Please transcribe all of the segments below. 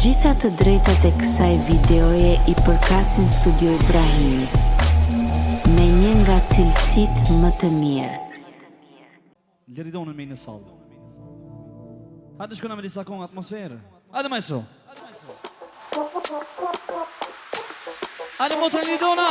gjitha të drejtat e kësaj videoje I përkasin Studio Ibrahimi, me një nga cilësit më të mirë. Liridonën me në salë. Hajde shkona me disa kongë atmosferë. Hajde maestro. Hajde motra Liridona.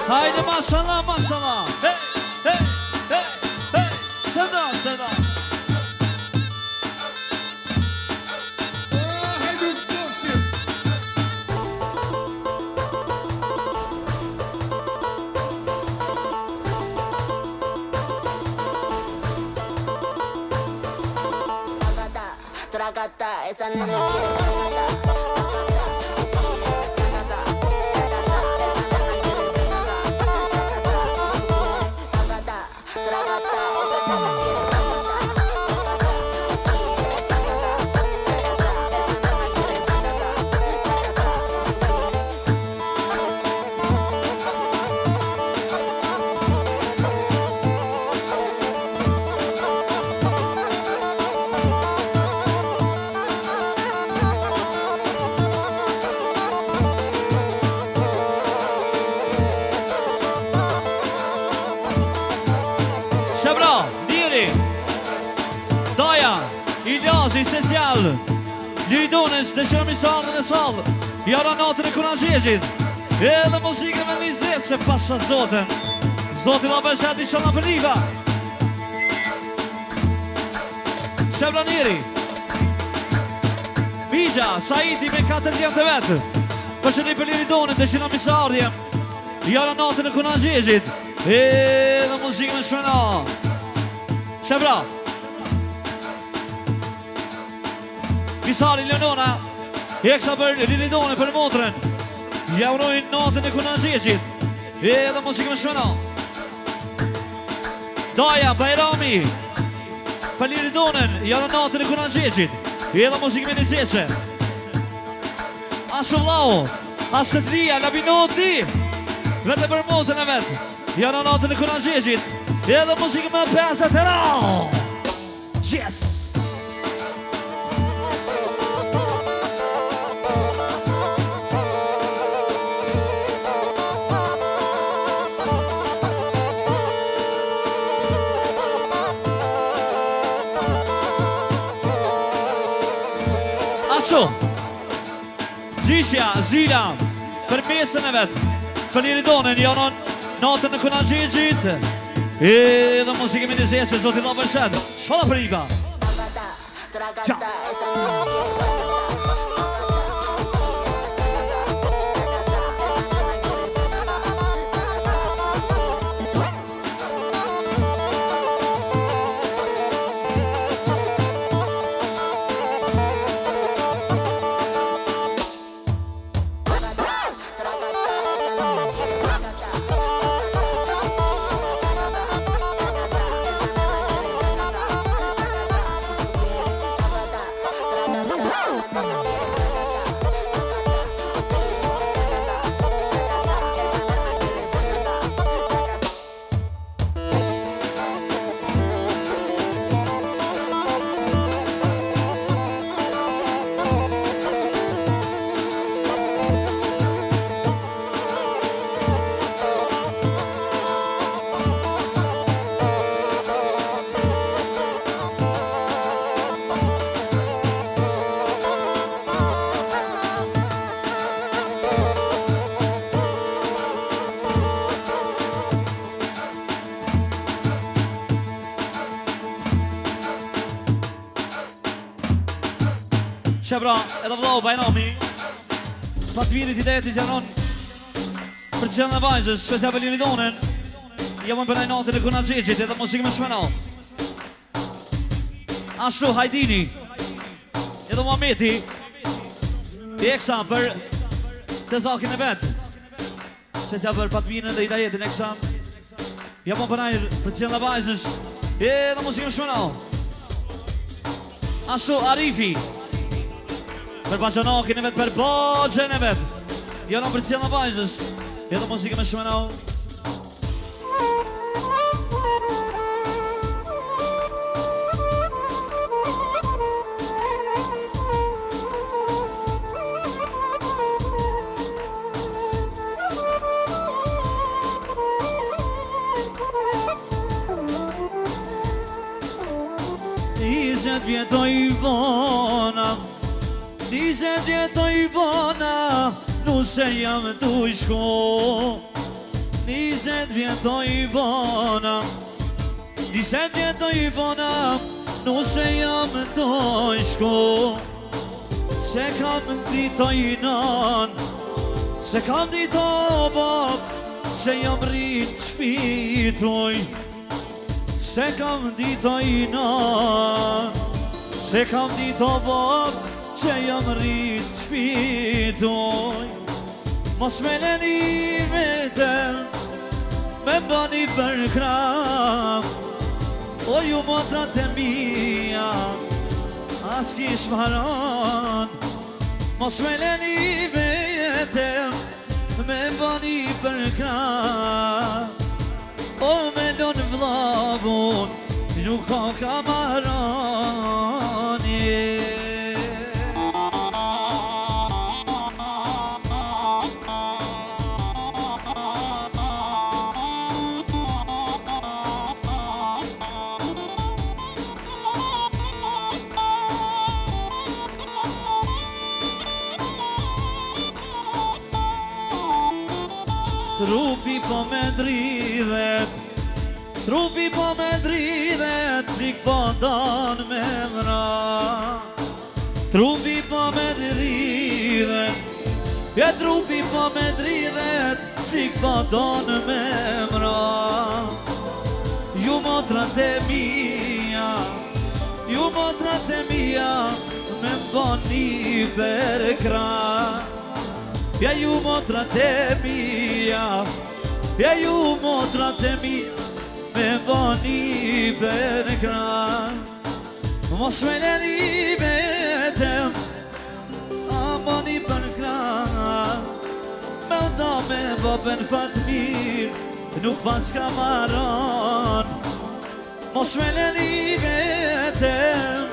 Haydi maşallah maşallah. Hey hey hey hey. Seda seda. Haydi совсем. Tragata, esa nena quiere Shebra, Diri, Daja, Iljazi, Special, Liridonës dhe Shëramisarën e salë, jara natën e Kunazhezhit, edhe muzikën me një zetë që pasha Zotën. Zotin la bërshati që nga për riva. Shebra Niri, Bija, Saidi me 4 djemë të vetë, përshëni për Liridonën dhe Shëramisarën, jara natën e Kunazhezhit, edhe muzikën me shmena. Shebra Visari Leonona Jeksa për Liridone për motrën Javrojnë natën e Kunazhezhit edhe muzikë me shmena. Daja Bajrami për Liridonën javrojnë natën e Kunazhezhit edhe muzikë me nizeqe. Asho Vlau Asëtria Labinoti Vete për motrën e vetë Janë natën e Kunazhezhit. Edhe muzikë më pesë të rao. Yes. Ashtu Gjishja, Zila për mesën e vetë për njëri donen janon natën në Kunazhezhit. Edhe muzikë më nëzje se zoti dha vërshad. Shola për iba. Tragata, esa no Shebra, edhe vlau Bajrami Fatmirit idejët I gjanon për qëllën e vajzës, shpesja për lini donen Jamon për najnatën e Kunazhezhit edhe musikë më shmena Ashtu Hajdini edhe Muhameti I eksa për të zakin e vetë Shpesja për Fatmirin dhe idejetin eksa Jamon për najnatën për qëllën e vajzës edhe musikë më shmena Ashtu Arifi për baqanakin e vetë, për baqen e vetë Janon për cjellë në vajzës edhe muzikë me shmenau Nizet vjetoj vona Nizet vjetoj vona Nuse jam tu I shko Nizet vjetoj vona Nizet vjetoj vona Nuse jam tu I shko Se kam ditoj nan Se kam ditoj bab Se jam rrit shpitoj Se kam ditoj nan Se kam ditoj bab Se jam rrit shpitoj Mos me leni vetëm Me bani për kram O ju motrat e mija As kish maran Mos me leni vetëm Me bani për kram O me don vlavun Nuk ka kamaran Trupi po me dridhet Trupi po me dridhet Frik po don me mra Trupi po me dridhet Ja trupi po me dridhet Frik po don me mra Ju motrat e mija Ju motrat e mija Me mboni per kra Ja ju motrat e mija Ja ju motrat e mija Me mboni per kra Mos me leni vetëm A mboni per kra Me nda me babën Fatmir nuk pas ka maron. Mos me leni vetëm,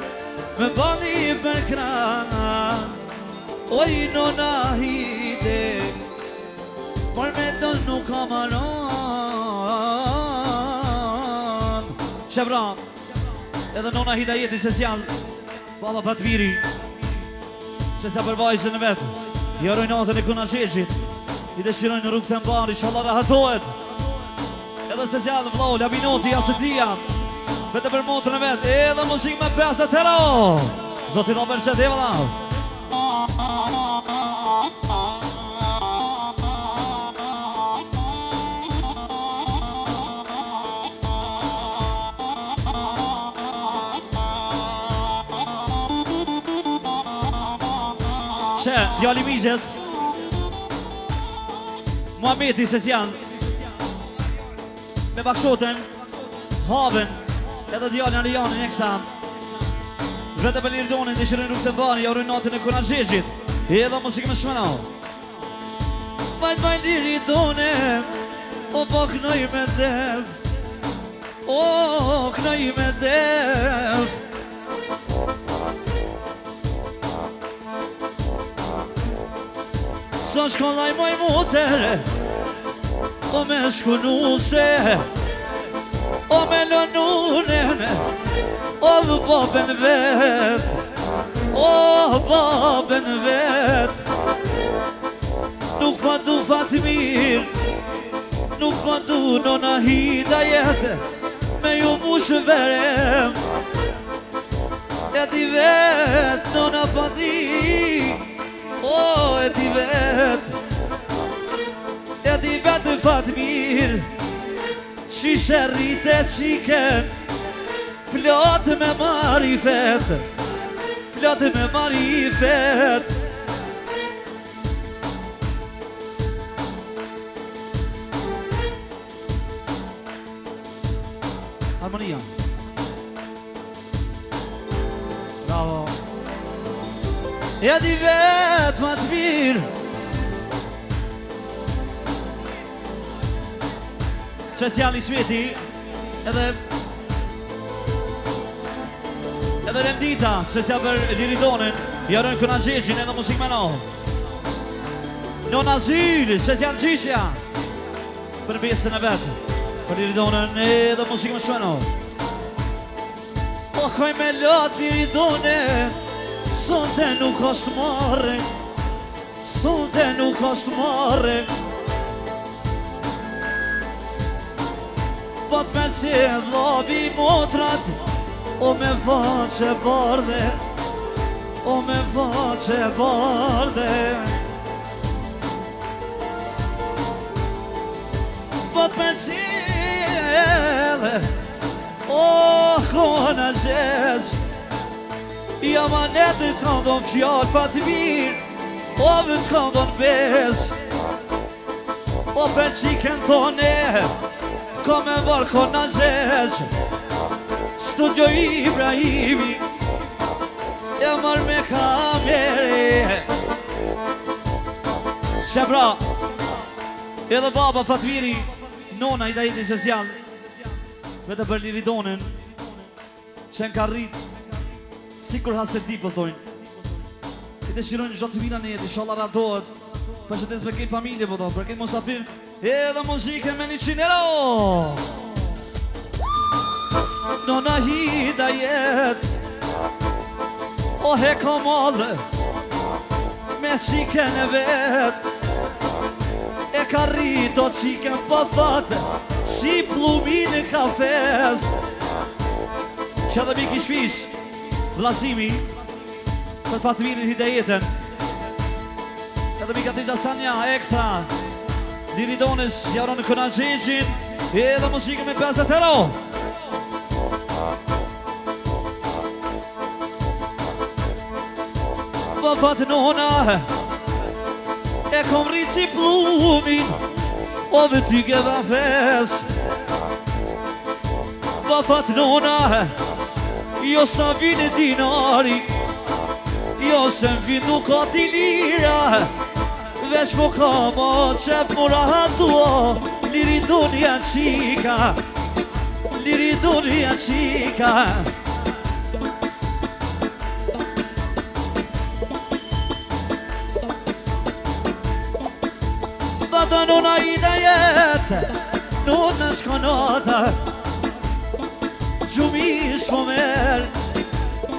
me bani për kran. Oj nona hide, por me do nuk ka maron. Shebra, edhe nona hida jeti special, baba Patviri, special për vajzën e vetë. I aroj natën e kuna qeqit, i dëshirojnë në rrugë të mbari, që Allah rahatohet. Edhe special vlau, labinoti, asëtia, vete për motën e vetë, edhe muzikë me pesë tero. Zotin o përqet e vëllau. Që, djali Migjes, Muhameti Sesian, me bakshoten, Haven, edhe djali Arianin e kësam, vete për Lirdonin, në shërën rrugë të mbani, ja natën e kuna zhezhit, edhe musikë me shmena. Vajt Lirdonin, o po knoj me dev, o knoj me dev. Sa shkollaj moj mutere, o me shkunuse, o me lënunen, o vë babën vet, o babën vet. Nuk pa du Fatmir, nuk pa du nona hida jetë, me ju mushë verem. E ti vet, nona Fatim, o e ti vet Fatmir, shishe rrite qiken, plot me marifet, plot me marifet. Harmonia. Bravo. Ja di vet Fatmir, speciali Sveti, edhe Rendita, special për Liridonin, jarën këna gjegjin edhe musik me no. Nona Zyli, special gjishja, për besën e vetë, për Liridonin edhe musik me shmeno. O koj me lot Liridonin, sonte nuk është marrë, sonte nuk është marrë. Pot me qedh labi motrat, o me faqe bardhe, o me faqe bardhe. Pot me qedh, o kona zhezh, ja ma netë të këndon fjallë Fatmir, o vë të këndon bes, o për qiken thone, ka me varko në zhezh. Studio Ibrahimi, e marrë me kamere. Që pra, edhe baba Fatmiri, nona i da jeti social, vete për Liridonin, që në ka rritë, sikur hasedi përdojnë. I të shirojnë gjatë të vina në jetë, inshallah radohet, për që të nësë për këtë familje përdoj, për këtë musafir, edhe muzike me 100 euro. Nona hida jet, o heko madhe, me qiken e vet, e ka rrito qiken po thate, si plumin e kafes. Që edhe mi kishfish, vlasimi, për Fatmirin Hidejeten, edhe mi Katija Sanja ekstra, Liridonis jaron në këna gjegjin, edhe muzike me 50 euro. Vëpat nona, e kom rritë si plumin, o vë ty gëva fes. Vëpat nona, jo sa vine dinari, jo se m'vin nuk ka t'i lira, veç po ka ma qep mura tua, Liri dunja qika, liri dunja qika. Data nuna I da jetë, nuna shkonota, gjumis po merë,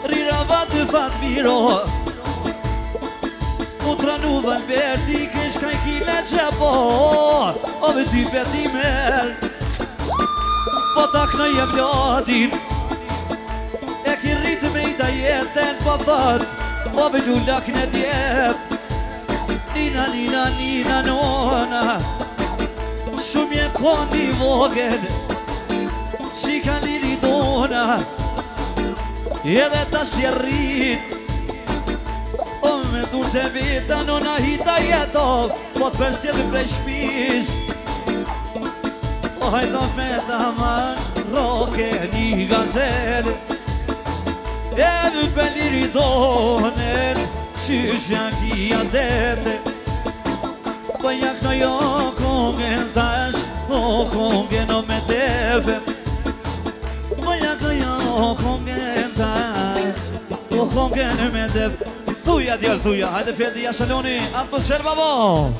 rira vatë fatë miro. Utra nu valverdi kesh kaj kile gjebo, ove ty verdi merë. Po tak në jem lodin, e ki rritë me I da jetën, po thot, ove lullak në djetë. Nina, nina, nina, nona, shumë je kondi vogën, si ka liri dona, edhe ta si rrit. O me dur të vita, nona hita jeto, po të përsjedhë prej shpis. O hajto me ta man, roke një gazel, edhe për liri donen, qysh janë kia dete. Po jak në jo kongen tash, o kongen o me tefe. Po jak në jo kongen tash, o kongen me tefe. Thuja djel, thuja, hajde fjedi jasaloni, atmosfer babo.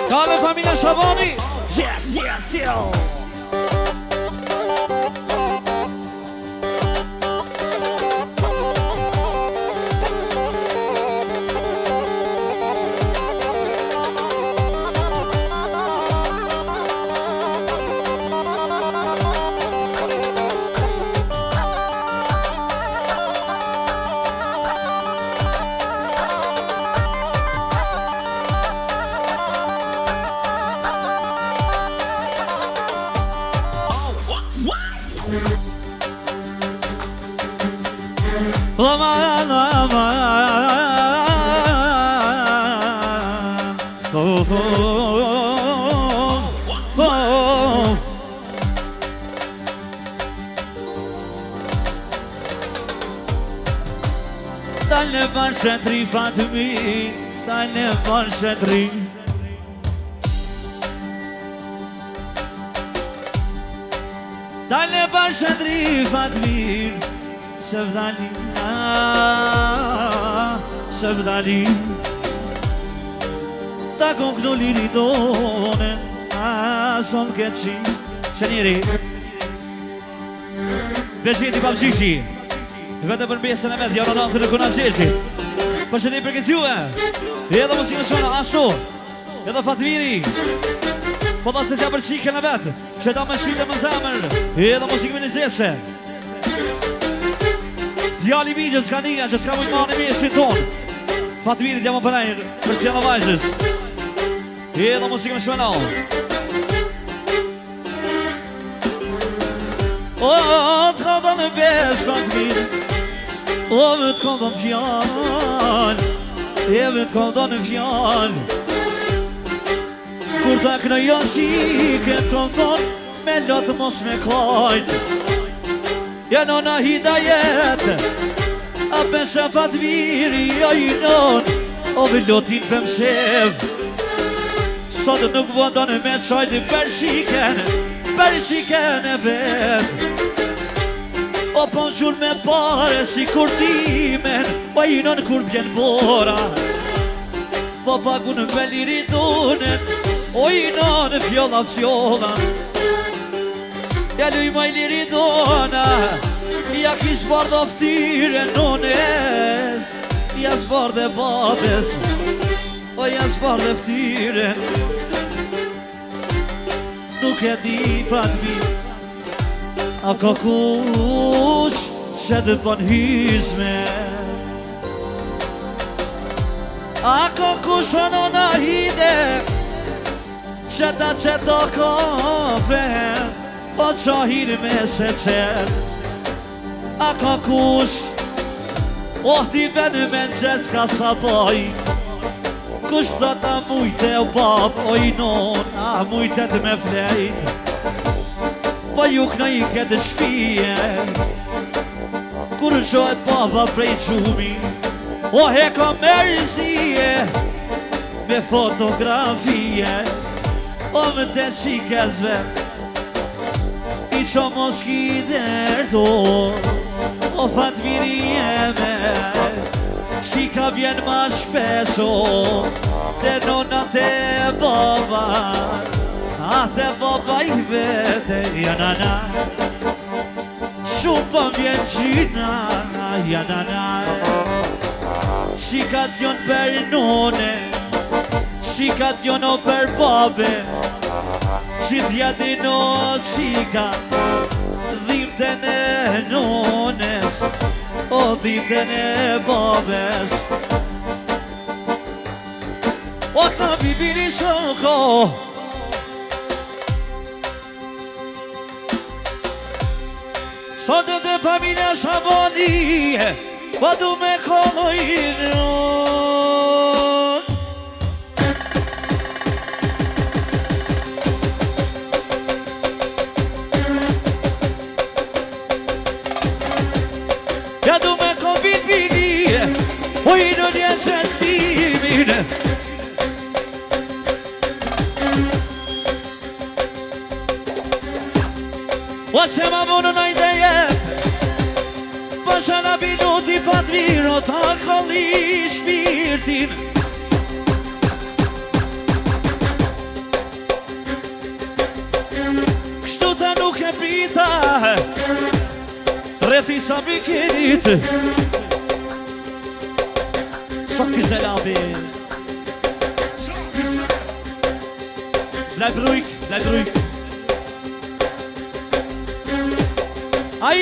Kale familja Shabani, yes, yes, yo. Aman, aman, oh, oh, oh. Dalle barshetri Fatmi, dalle barshetri. Dalle barshetri Fatmi, sevdali. Sevdali ta konknu liri donen, son keqi qenjeri Beshjeti Babgjishi, vete për pjesën e vetë, janë natën e kuna qeshi. Për që ti për këtë juve, edhe musikë shona ashtu, edhe Fatviri, po da se tja për qikën e vetë, që ta me shpite më zemër, edhe musikë më njëzetse. Djali Mijës s'ka nija që s'ka mujtë mani mjeshin ton. Fatvirit jam për nejrë për qëllë vajzës. Edhe musikë më shmenal. O, të kënda në besh Fatvirit, o, me të kënda në fjallë, e me të kënda në fjallë. Kur të kënë jashike të këndon, me lotë mos me kajtë. Ja nona hidajet, a pesha Fatviri, ja I non, o villotin për mshev. Sot nuk vëndon me qajti për shiken e vet. O pon gjur me pare si kur dimen, o I non kur bjen bora. Po pagun me liri dunen, o I non fjolla fjolla. Ja luj maj liri dona, ja kish bardë oftire nones, ja zbardë e babes, o ja zbardë oftire. Nuk e di Fatmi, a ka kush që të bën hizme. A ka kushon ona hide që ta që do kope po qahir me se qet. A ka kush ti ven me gjes ka sa boj. Kush do ta mujte o bab o i non a mujtet me flejt. Po ju këna i këtë shpije kur gjohet baba prej gjumi. O heko mërësie me fotografie. O më të qikezve i qo mos ki derdo. O fatmiri jeme qika vjen ma shpesho te nonat e baba. Ate baba i vete janana Shumë vjen gjina janana. Qika t'jon për none qika t'jon o për babe. Qitja di no qika dhimten e nones o dhimten e babes. O këna bibiri shoko Sot dhe familja Shaboni po du me kojnë. Ja du me kojnë bini o i në një qestimin. O që ma vonë në ideje Pasha në minuti patriro ta kolli shpirtin. Kështu ta nuk e prita Reti sa bikinit Shoki zelabi Bledrujk, bledrujk Ai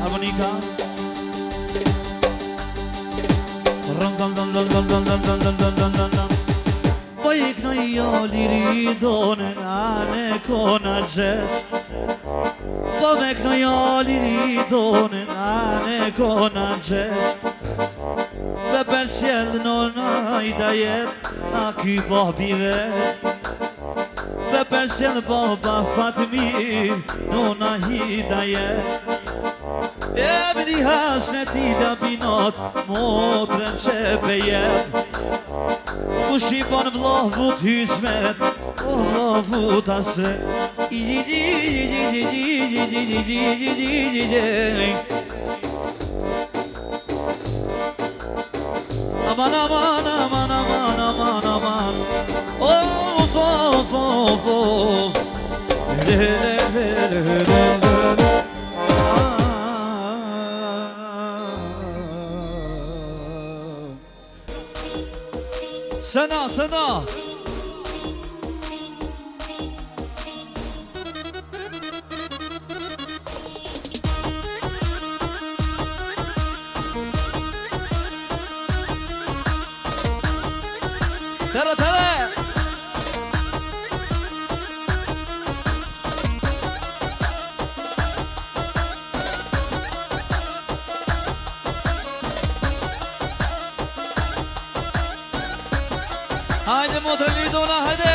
harmonika rom dom dom dom dom dom dom dom dom dom dom dom dom. Po i knoj jo liri donen ane kona gjeq. Po me knoj jo liri donen ane kona gjeq. Ve për sjell nona i dajet a ky babi vet. Ve për sjell baba Fatmir nona i dajet. E vli hasnet i labinot motrën që pejep. Kush i bon vlohut hysmet o vlohut asret. Aman aman aman aman aman aman. Of of of of. Le le le le le le. Sana sana. Tara tara. Haydi motor lidona haydi.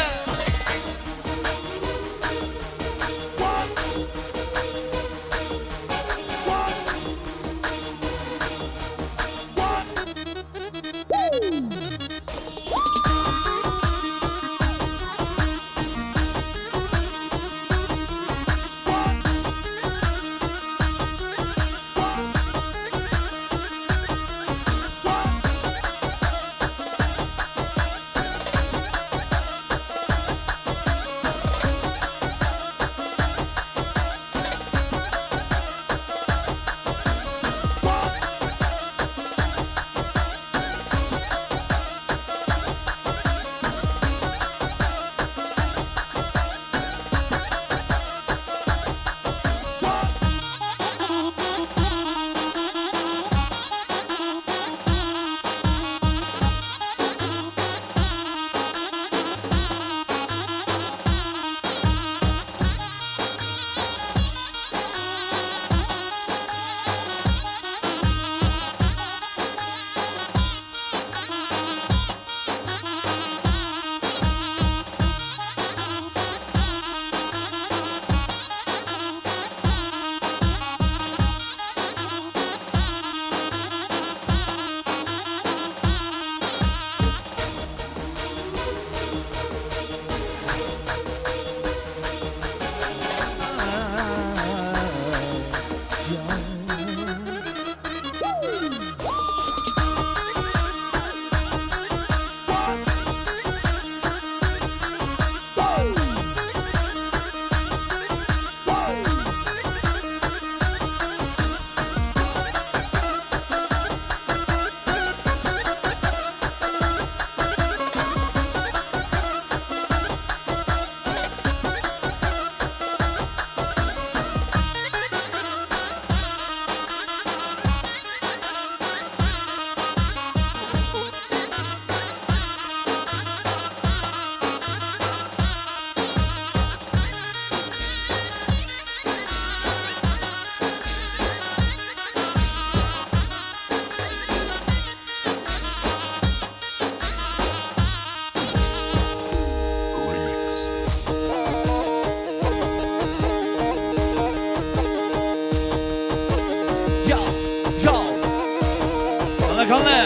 Kalle.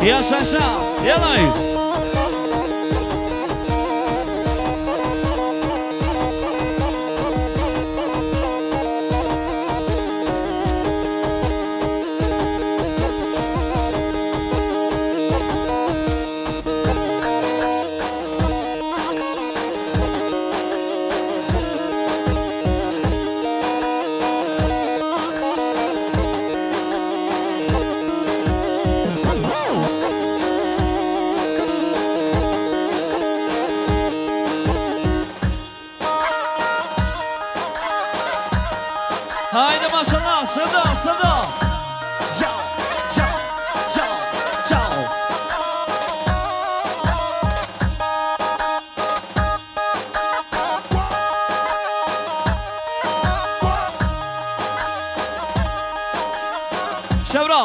Ja Shasha, jelaj. Haydi maşallah, sada, sada. Ciao, ciao, ciao, ciao. Şevra.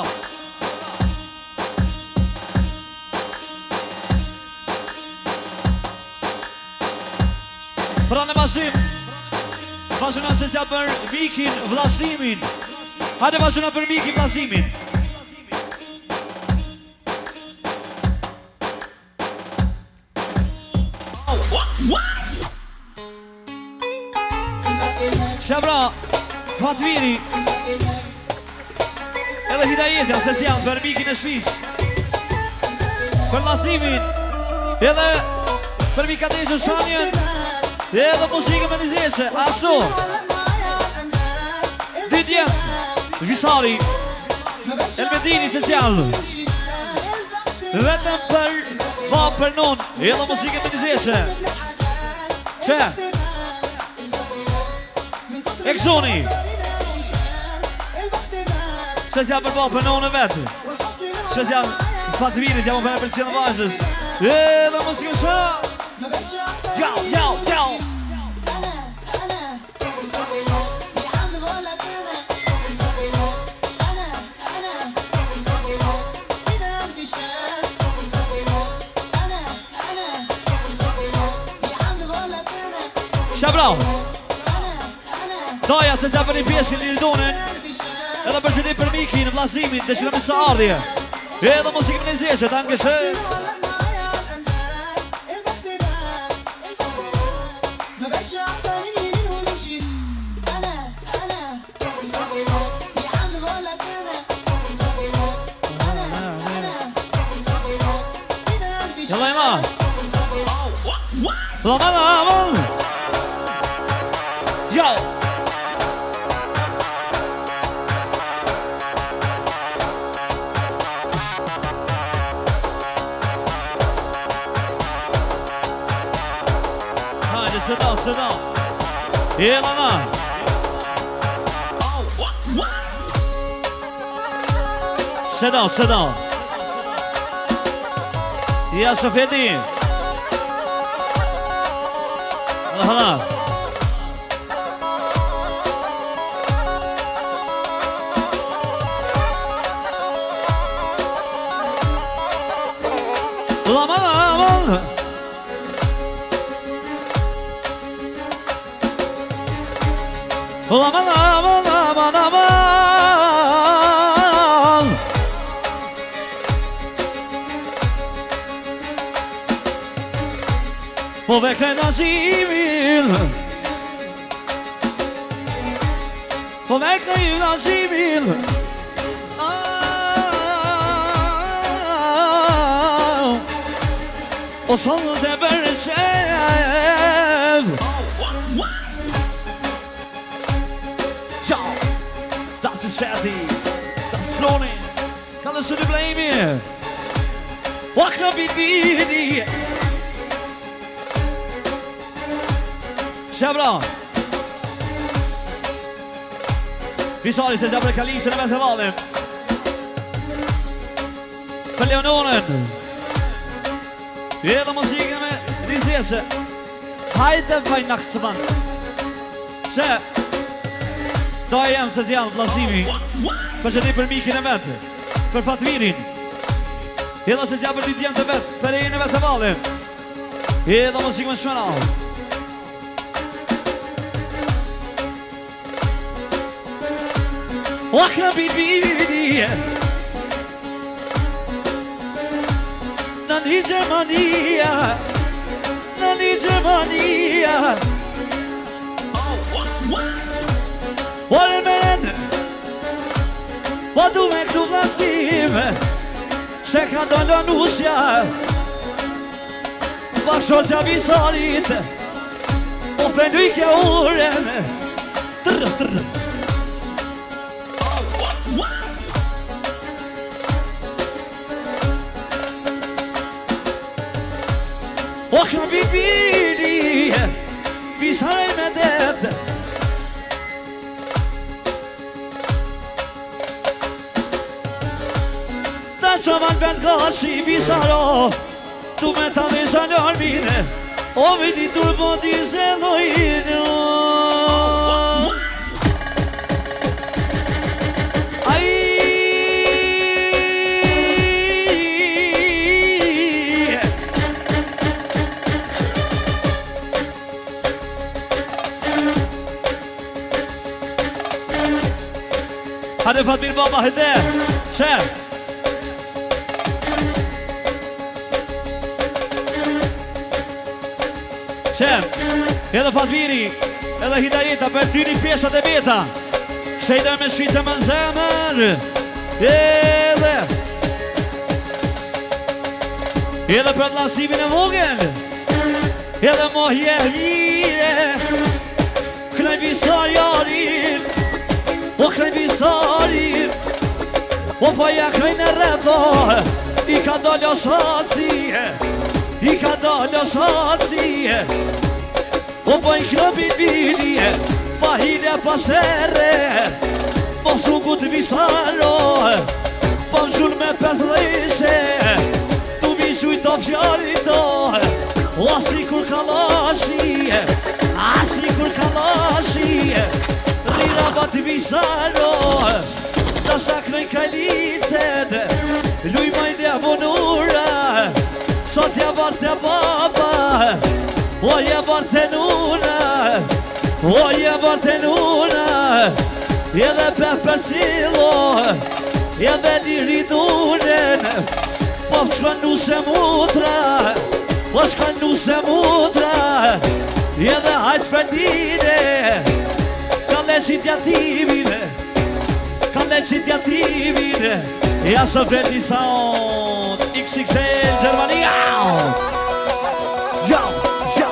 Pranë vazhdim. Vazhdona se s'ja për mikin vllaznimin. Hajde vazhdona për mikin vllaznimin. Shabra, Fatviri. Edhe Hidajetja se s'jam për mikin e shpis. Për vllaznimin. Edhe për Mikadeshën Shanjen. Edhe muzikën me nizeqe, ashtu Didjem, Visari, Elmedini Special. Vetëm për për non, edhe muzikën me nizeqe. Që Eksoni Special për për non e vetë. Special Fatvirit, jam për për cilën vazhës. Edhe muzikën shë. Yo, yo, yo. Shabra. Doja se sa për një pjeshin Liridonin. Edhe për qëti për mikin, vllazimin, dhe që në misa ardhje. Edhe muzikën në zeshe, ta ngëshë. Yalla ima. Laman laman. Yo. Haydi sıra sıra. Yalla. Sıra sıra. Ja Sofeti. Aha. Laman laman. Laman laman laman laman. Po vekle nazimin. Po vekle nazimin. O sonë të bërqev. Ciao. Das ist fertig. Das ist Loni. Kannst du die Blame? Wakna bibidi. Shabra. Visari se zjabër kalisën e me të valim. Për Leononen. Edhe muzikën me dizese. Hajde vaj në këtëman. Që da e jam se zjam vllazimi. Për që ti për mikin e vetë. Për Fatvirin. Edhe se zjam për dy djemë të vetë. Për e në vetë të valim. Edhe muzikën me shmenal. Wakna bibidi. Nani Germania, Nani Germania. Olmen, po du me këtu vlasime, se ka dollë nusja, bashkotja visarit, o penujke uren, trr, trr. O ka bibili, visaj me det. Ta që van ben gashi visaro, tu me ta dhe zalor mine, o vidi turbodi se dojnë. Hade Fatmir baba hede, se edhe Fatmiri, edhe Hidajeta për dyni pjesat e veta. Shejda me shvite më zemër, edhe për lasimin e vogël, edhe mohje mire, kraj visajarin, o kraj visarin, o paja kraj në rretho, i ka dollë shaci, i ka dollë shaci, o paj krabit bilje, pa hile pa shere, po sungut visaro, pa më gjur me pes rejse, tu mi gjujt o fjarito, o asi kur kalashi, asi kur kalashi, rira bat visaro, tash ta kroj kalicet, luj majde vonura, sot ja varte baba, o je varte nuna, o je varte nuna, edhe peper cilo, edhe liri dunen, po shkon nuse mutra, po shkon nuse mutra, edhe hajt për dine, ka leqit jatimin, ka leqit jatimin, ja së vredi sound, XXL Gjermania, yo, yo.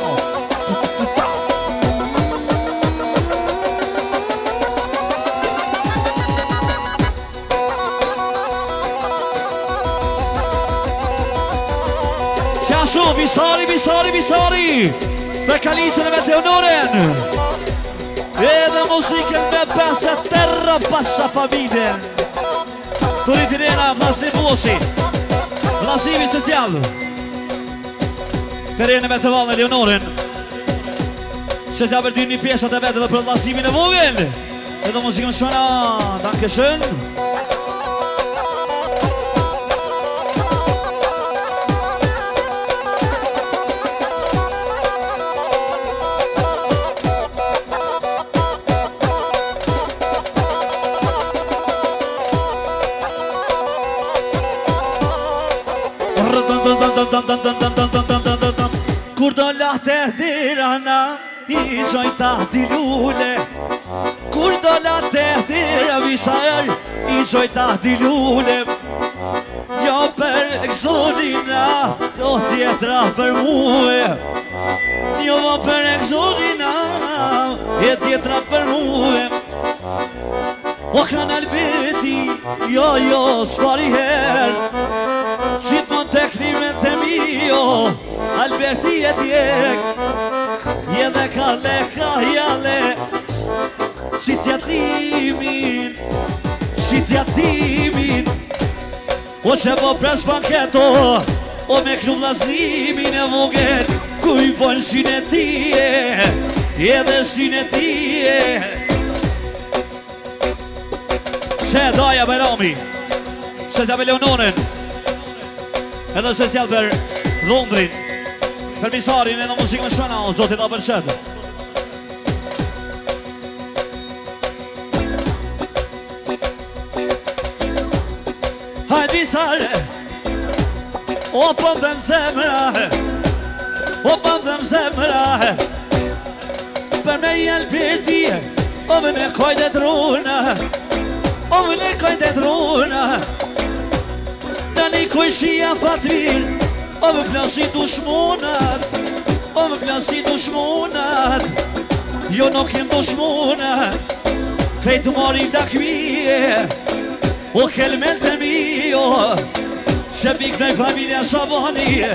Qashu, visari, për kalicën e me Teonoren, edhe muzikën me peset terra pasha familje. Turitinena, Vlasim Bosi, Vlasimi Social, Perene me të valën e Leonorin, që t'ja përdi një pjesat e vetë dhe për Vlasimin e vogël, edhe muzikën shona, danke shën. Kur do lahte dirana, i gjojta di lule. Kur do lahte dira visar, i gjojta di lule. Jo për eksonina, do tjetra për muë. Jo për eksonina, e tjetra për muë. O kanë albeti, jo, s'pari her, qitë mon të klimet e mio, Alberti e djek, jede ka jale, qitjatimin, o që po pres banketo, o me kru Vlasimin e vogël, ku i bojnë syne tije, edhe syne tije. Që Daja Berami, Shesja për Leonorin, edhe Shesja për Londrin, për misarin e në muzikën shona, o zotit da për qëtë. Hajt misare, O pëndëm zemra, o pëndëm zemra, për me jelë përdi, o më në kojtë e druna, o më në kojtë e druna, në një kojshia fatvir, o më plasi dushmonat, o më plasi dushmonat, jo nuk jem dushmonat, krejtë mori dakvije, o kelmen të mijo, që bik në familja Shabani,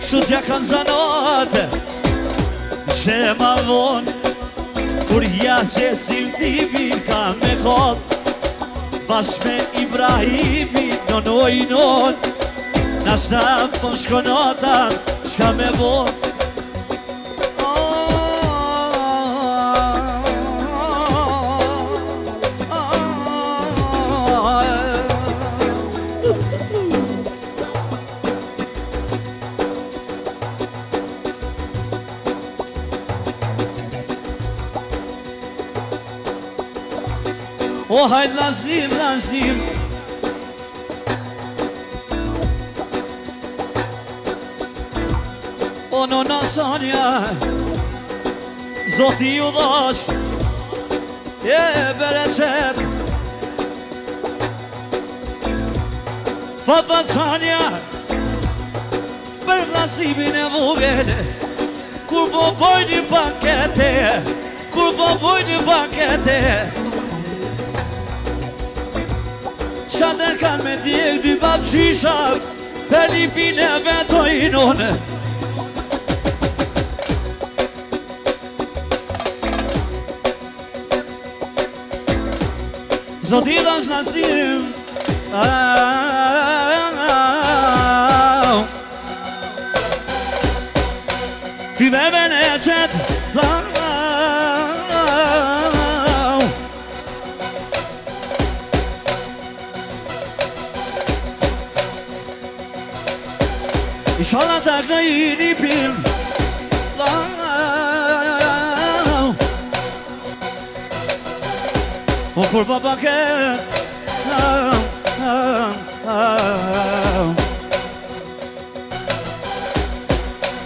që t'ja kanë zanat, që ma vonë, kur ja që si m'timi ka me kod, bashkë me Ibrahimi, non, na shtam po m'shkonatan, qka me vonë. O hajt lasnim, lasnim, o nona Sonja, Zoti ju dhash, e bereqet, Fatha Sonja, për vlasimin e vogel, kur po bojnë bankete, kur po bojnë bankete, Shandër kanë me djek dy babqisha, për lipin e vetojnone. Zoti dhash nasim, ti me vene qëtë, Ishala tak në jini pim, o kur baba ket,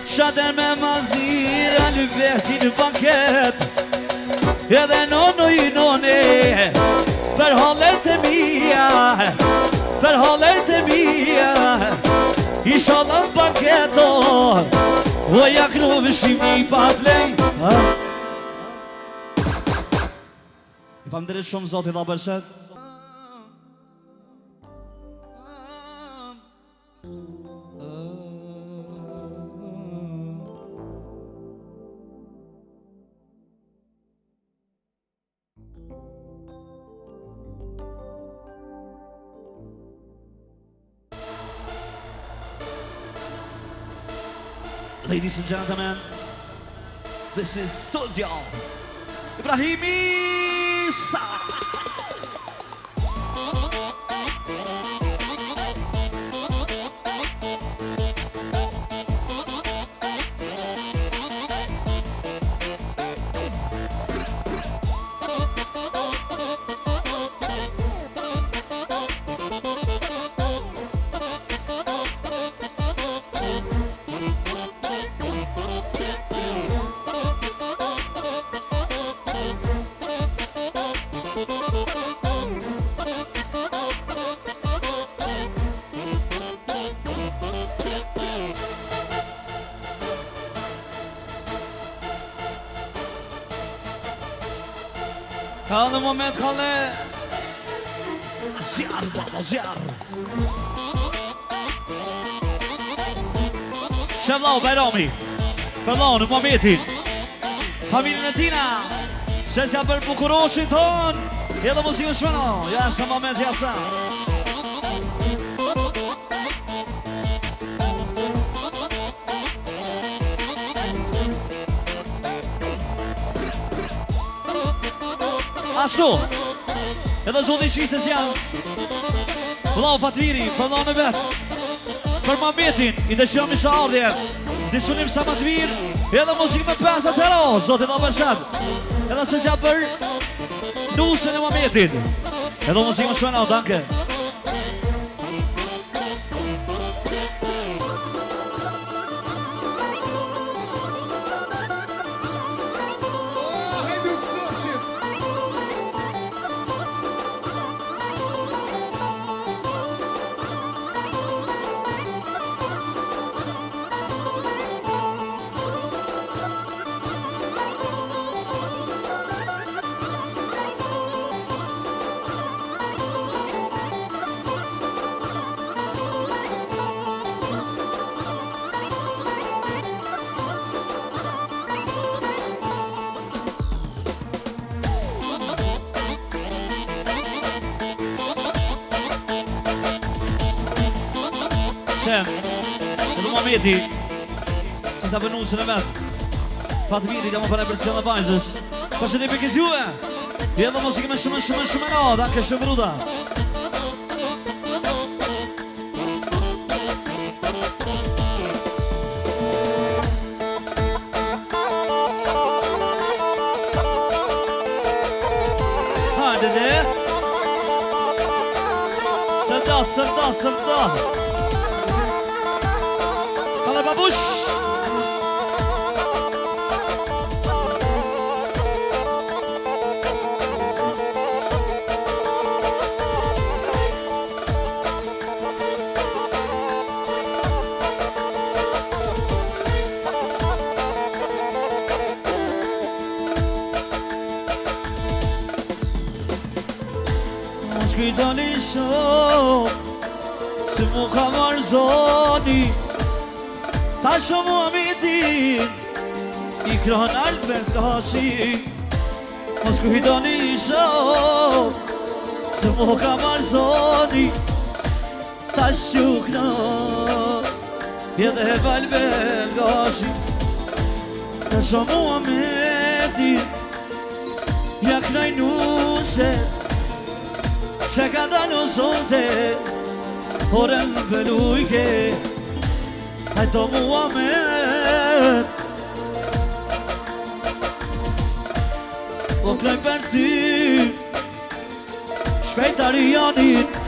shader me madhira në vehti në banket, edhe nono i none, për halet e mija, për halet e mija, Isha dhe në paketo, o jak në vëshim një patlej. I famderit shumë Zoti dha bërset. Ladies and gentlemen, this is Studio Ibrahimi Sa. Ka në moment kale Zjarë, baba, zjarë Shevlau, Bajrami Përlau në momentin Familjen e tina Shesja për bukuroshin ton Edhe muzikën shmeno Jasë në moment jasë Ashtu Edhe zoti shvisës janë Vëllau Fatviri, vëllau në vetë Për Mametin, i dhe shumë i sa ardhje Disunim sa më të mirë Edhe muzikë me 50 euro Zoti dha përshat Edhe se gja për Nusën e Mametin Edhe muzikë me shmena, danke Shem edhe Muhamedi si sa vënusën e vetë Fatmiri dhe më për e për cëllë e bajzës për që të i pikit juve i edhe muzikë me shumë e nada anke shumë ruda hajde dhe sëlda Kale babush Kujtoni shumë se mu ka marrë zoni ta shumë Muhamedin i kron albert dashi mos kujtoni shumë se mu ka marrë zoni ta shumë edhe albert dashi ta shumë Muhamedin ja knajnuse që ka da në zonte Orën velujke Hajto Muhammed O kloj për ty Shpejtari janit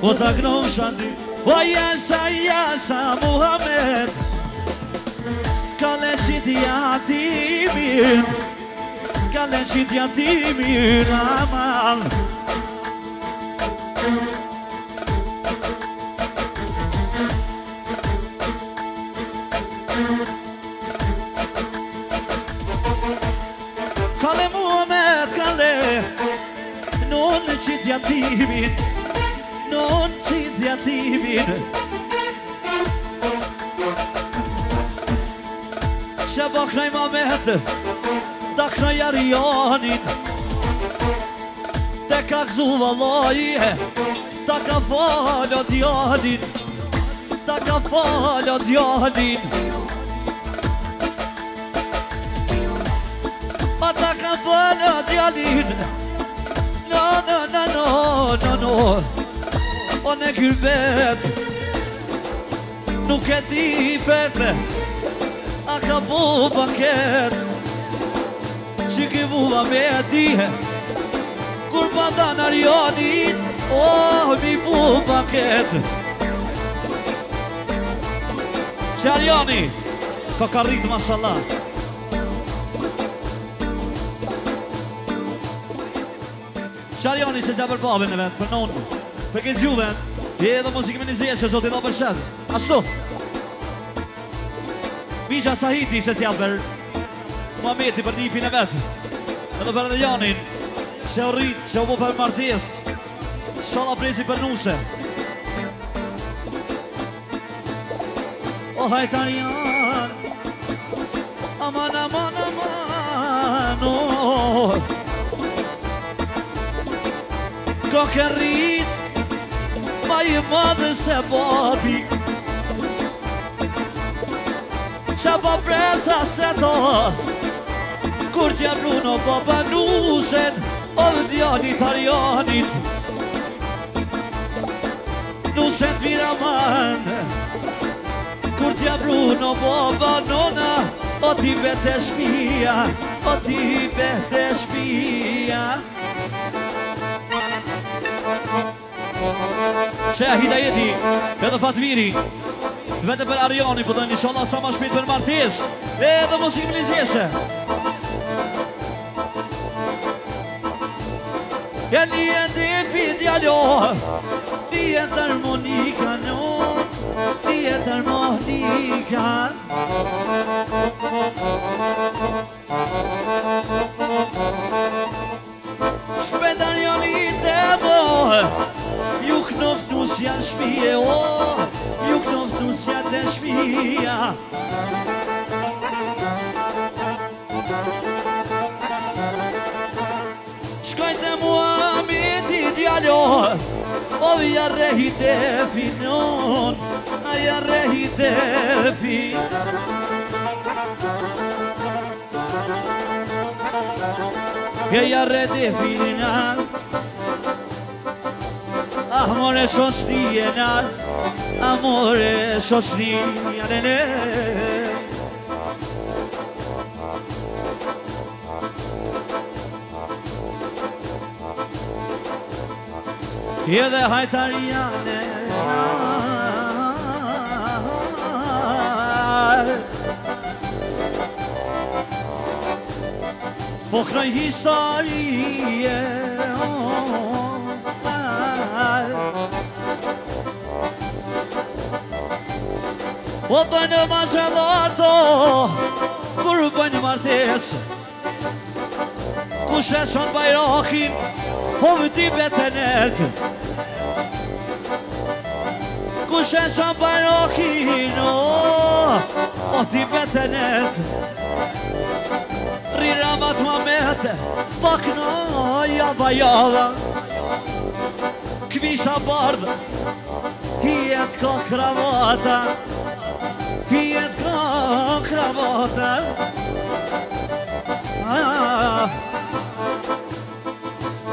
O ta gnom shandi O jasa Muhammed Kale qitja timin Kale qitja timin Aman Kale Muhammed, kale Non qitja timin Non qitja timin Që baknaj Muhammed Daknaj Arianin Te ka gzu vallaj Ta ka falë djadin Ta ka falë djadin Ta ka falë djadin No O në kyrbet Nuk e di fete A ka bu banket Që ki buva me dihe Kur pa da në Arianin Oh, mi bu paket Që Ariani ka rritë, mashallah Që Ariani se gja për babin e vetë, për nonë Për këtë gjuven Je edhe muzikë me një zje që zotin o për shetë Ashtu Misha Sahiti se s'ja për Muhamedi për nipin e vetë Edhe për edhe Janin Që u rritë, që u bu për martes Shala presi për nuse O hajtar janë Aman Ko ke rrit Ma i madhe se bati Qa pa presa se to Kur t'ja bruno po panusen O dhe djanit Arianit Nusen t'viraman Kur t'ja bruno po banona O t'i bete shpia O t'i bete shpia Që Hidajeti Edhe Fatmiri Vete për Ariani po dojnë inshallah sa ma shpejt për martes Edhe muzikë më nizjeshe Ja lijen dhe fidjallo Lijen të harmonika non Lijen të harmonika Shpedar janë i të bo Ju knoft nusja në shpije Ju knoft nusja të shpija Shkojte Muhamedi djallo O ja rehite finon, ja rehite fin. Ja redefininar, amore sostiena, amore sostiene. Edhe hajtariane po knoj historie po dojnë macellato kur bëjnë martes ku sheshon bajrakin po vëti betenek ku sheshon bajrakin po ti betenek Riramat Mamete, pak no java Kvisha bardë, hijet ka kravata Hijet ka kravata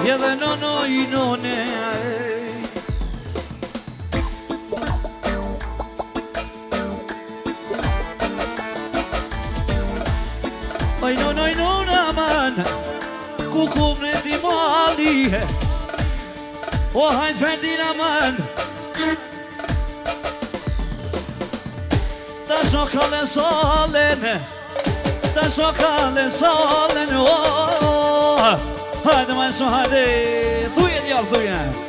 Jeve nono I none Oj no naman Ku kumne ti mali O hajt fendi naman Ta shokalen solen Ta shokalen solen Hajde man so hajde Thujet jall thujet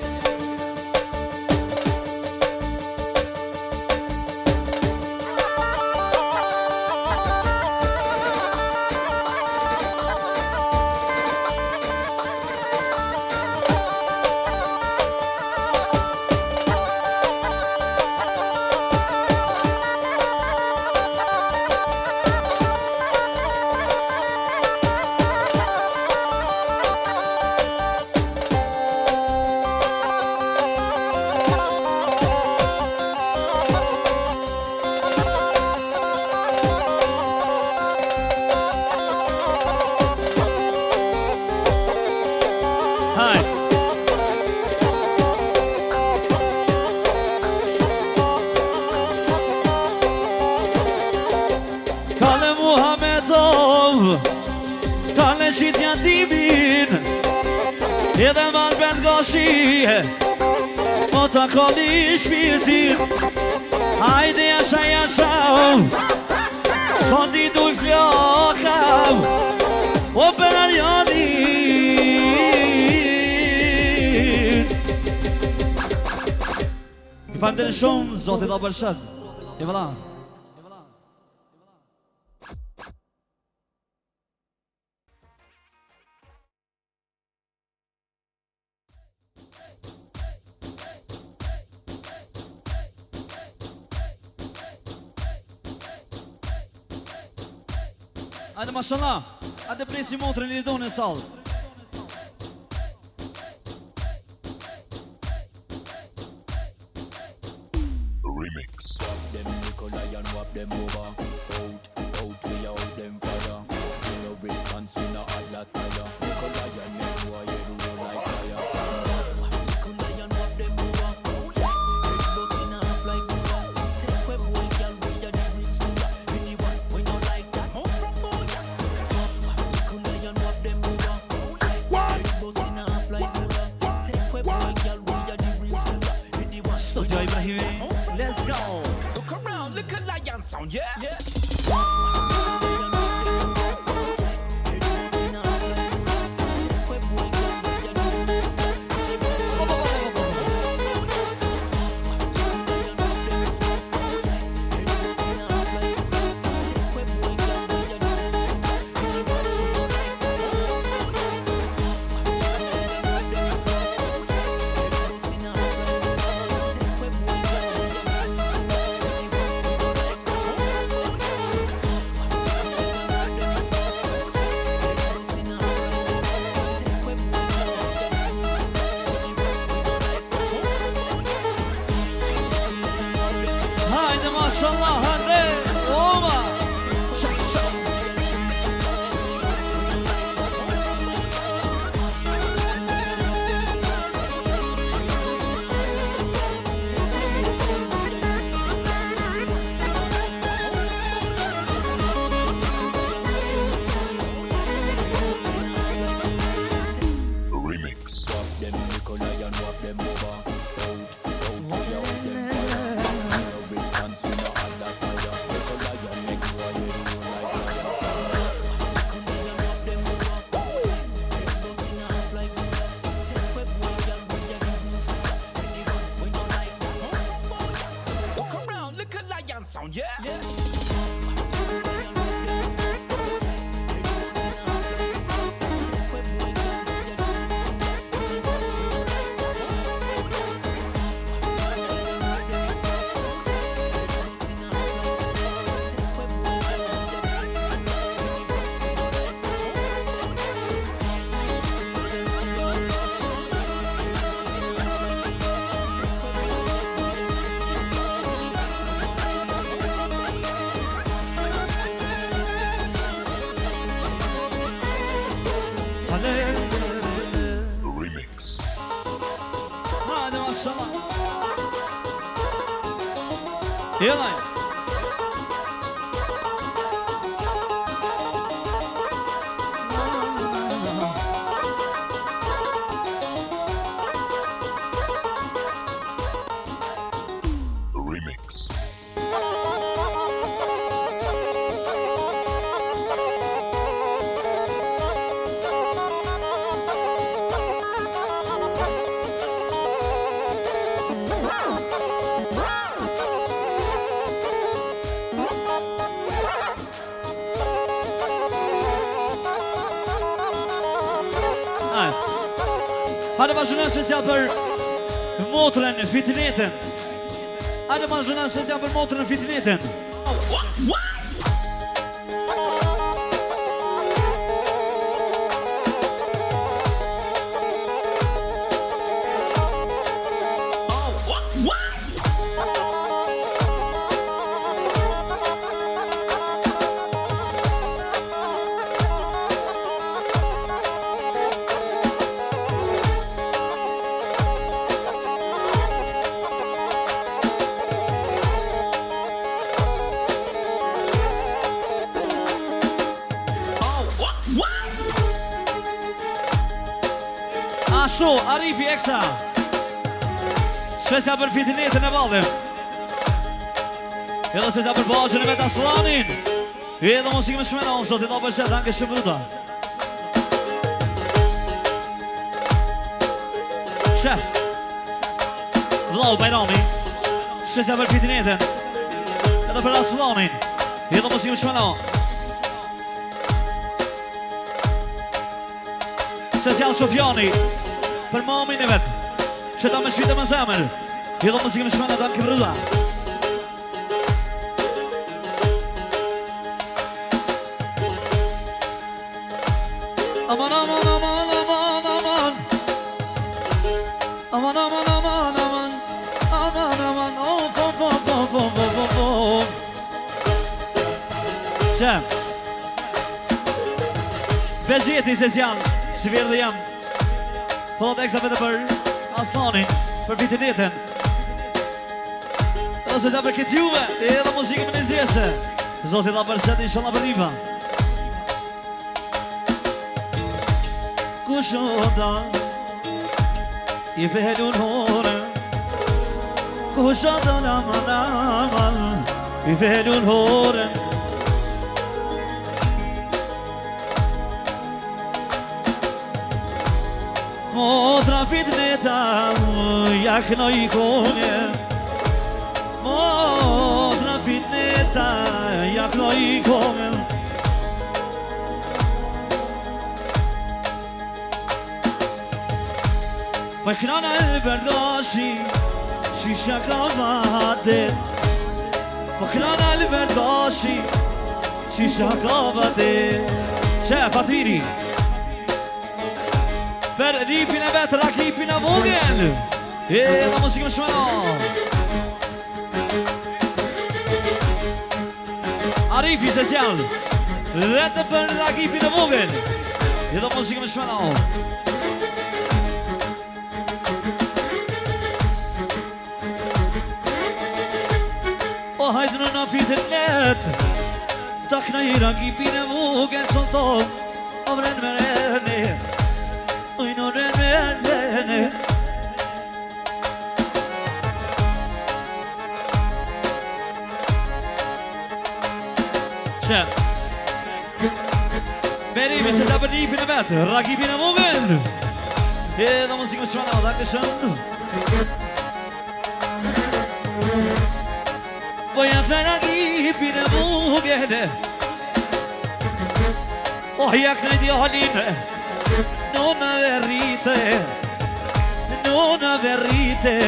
Kale qitja timin Edhe man bend gashi Po ta kalli shpirtin Hajde jasha Son di duj flakam O për arjanin I fandën shumë, zotit a bërshët I vëlla Hajde mashallah, hajde presi motrën I do në salë Remix. Wap them Nikolai and wap them over. Out, we out them fire. No response, we no Atlas higher. Nikolai and them boy, you roll like fire. Nikolai and wap them over. Head busting off like over. Take web boy, girl, we are the real sugar. Anyone, we no like that. Move from Boya. Nikolai and wap them over. Head busting off like over. Take web boy, girl, we are the real sugar. Anyone, Studio Ibrahimi Let's go! look around, look a lion sound, yeah? mashallah, hande, oma. Jelaj. Remix. Hajde vazhdojmë special për motrën Fitnetin. Hajde vazhdojmë special për motrën Fitnetin. Ashtu, Arifi Eksa Shpesja për Fitnetin e Vallim. Edhe shpesja për Bajën e Vetë Aslanin. Edhe musikë me shmenon, zotit da për qëtë, anke shëmëruta. Shef Vlau Bajrami Shpesja për Fitnetin edhe për Aslanin. Edhe musikë me shmenon. Shpesja Sofjani për mamin e vetë, që ta me shvite më zemër. Edhe musikë me shmena ta në këmërula. Aman, aman, aman, aman, aman. Aman, aman, aman, aman. Aman, aman, of, of, of, of, of, of, of. Që Bezjeti se s'janë, si vjerë dhe jam. Thot Eksa vete për Aslanin, për Fitnetin. Edhe se ta për këtë juve, edhe muzikë më nëzjeshe. Zotit la për qëtë, inshallah për riba. Kushota I velun hore, kushota naman naman I velun hore. Motra Fitneta, jak no I konie. Motra Fitneta, jak no I konie. Păi hrana e verdoși și șacavate. Păi hrana e verdoși și șacavate. Ce, Fatiri? Per ripin e vetë, rakipin e vogel. E, la musikë më shmeno. Arifi special. Vete për Ragipin e vogël. Edhe muzikë me shmena. O hajde në fitë net. Tak në i Ragipin e vogël son tom. O vren me rene. Oj në rene. Berimi se ta Ragipin e vetë, Ragipin e vogël. Edhe muzikë me shmana, da këshën. Po janë të Ragipin e vogël. O jak në idealin, nona verrite, nona verrite.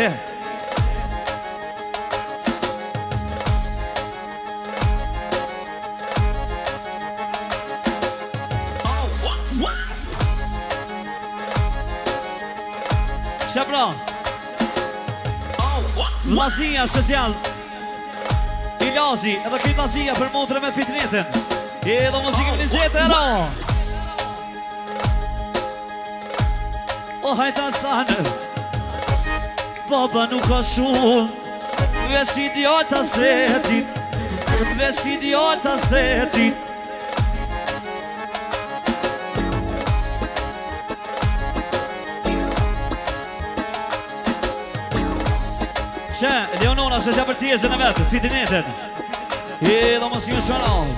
Shepra Lazia special Ilazi edhe këtë Lazia për motrë me fitnetin. Edhe muzikë Lizete era. O hajta stanë Baba nuk ka shumë. Ves idiota stretit, ves idiota stretit. Që, Leonona se që për tjesën e vetë, fitinetet. Edhe mos një shënal.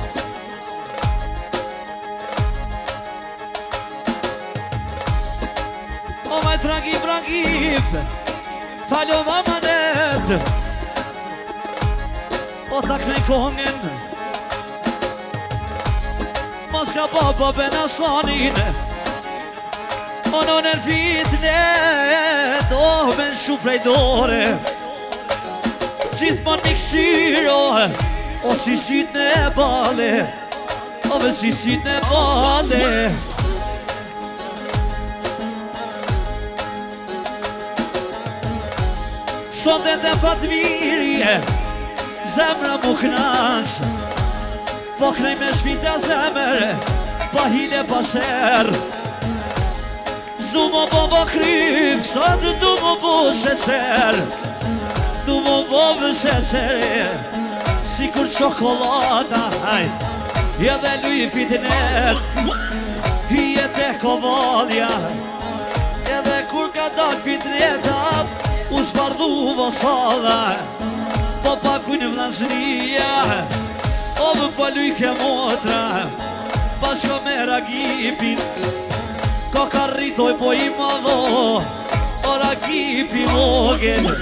O maj Ragip, Ragip, talova manet. O tak në kongen, mos ka baba ben aslanin. O në në fitnet, o ben shu prej dore. Gjithmon një këshiro, o si sit në bale, o ve si sit në bale. Sot e të Fatmiri, zemra mu knaq. Po krej me shpita zemër, pa hile pa sher. Zdu mo bo kryp, sot du mo bo sheqer. Du më bovë sheqere, si kur qokolata, edhe luj fitiner, hijet e kovalja, edhe kur ka dal fitnetat, u shpardhu vosalla, po pakujnë vlasnia, o vë pa luj ke motra, bashko me Ragipin, ko ka rritoj po i madho, o Ragipi vogël.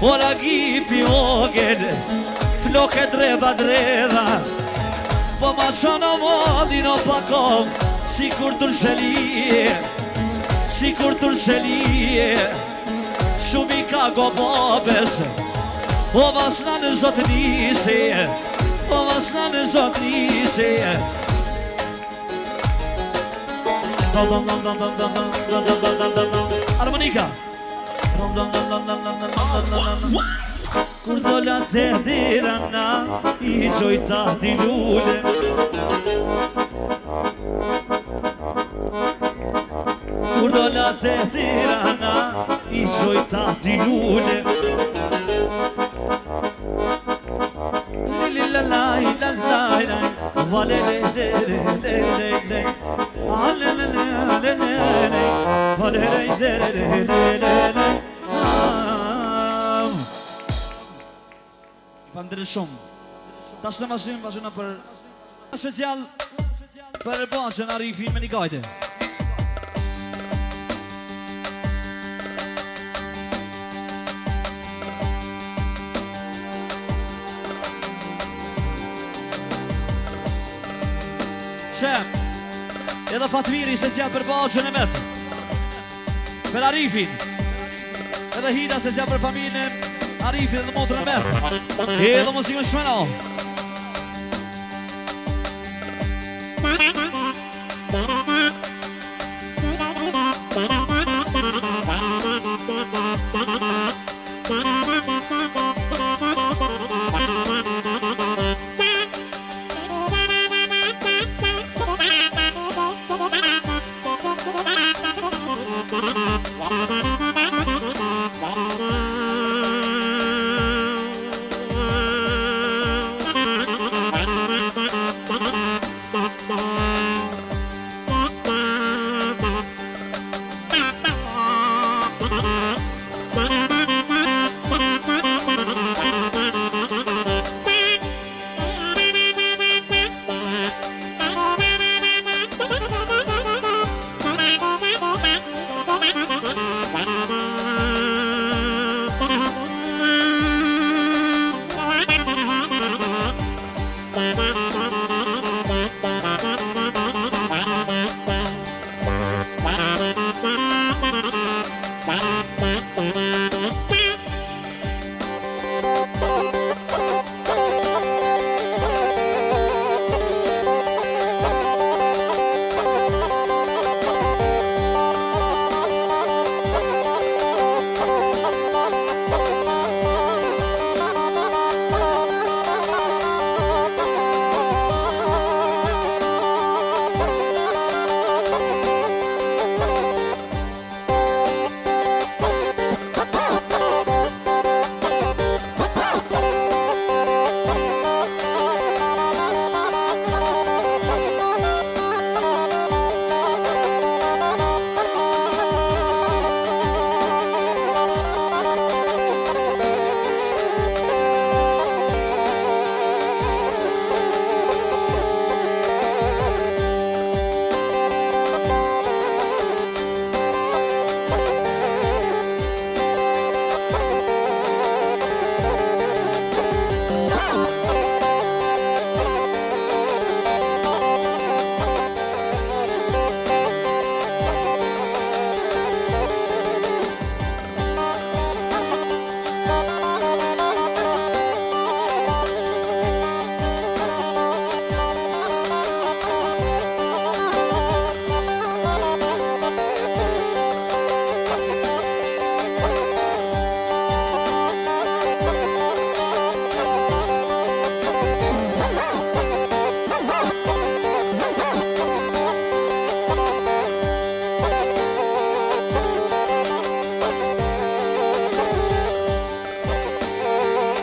O Ragipi vogël, floke dreba dreda. Po ma qono modin o pakom, si kur tërqelie, si kur tërqelie. Shumë i ka go babes, o vasna në zotnise, o vasna në zotnise. Harmonika. Kur dola të dirana, i gjojta t'i lule. Kur dola të dirana, i gjojta t'i lule. Lili la la la la la, vale le le le le le le, ale le le le le le, vale le le le le le le. Fandere shumë. Ta shtë në masim, vazhuna për special për Baqën Arifin me një gajde. Që edhe Fatmiri special për Baqën e vetë, për Arifin, edhe Hida special për familjen Arifin dhe motrën e vetë. Edhe muzikën shmena.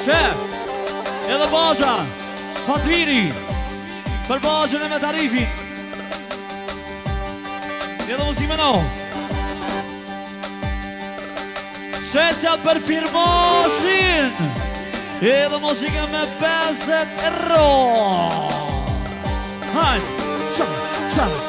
Që edhe Basha Fatviri për Bashën e me tarifin. Edhe Muzimeno special për Firmoshin. Edhe muzika me 50 euro. Hajde, çfarë?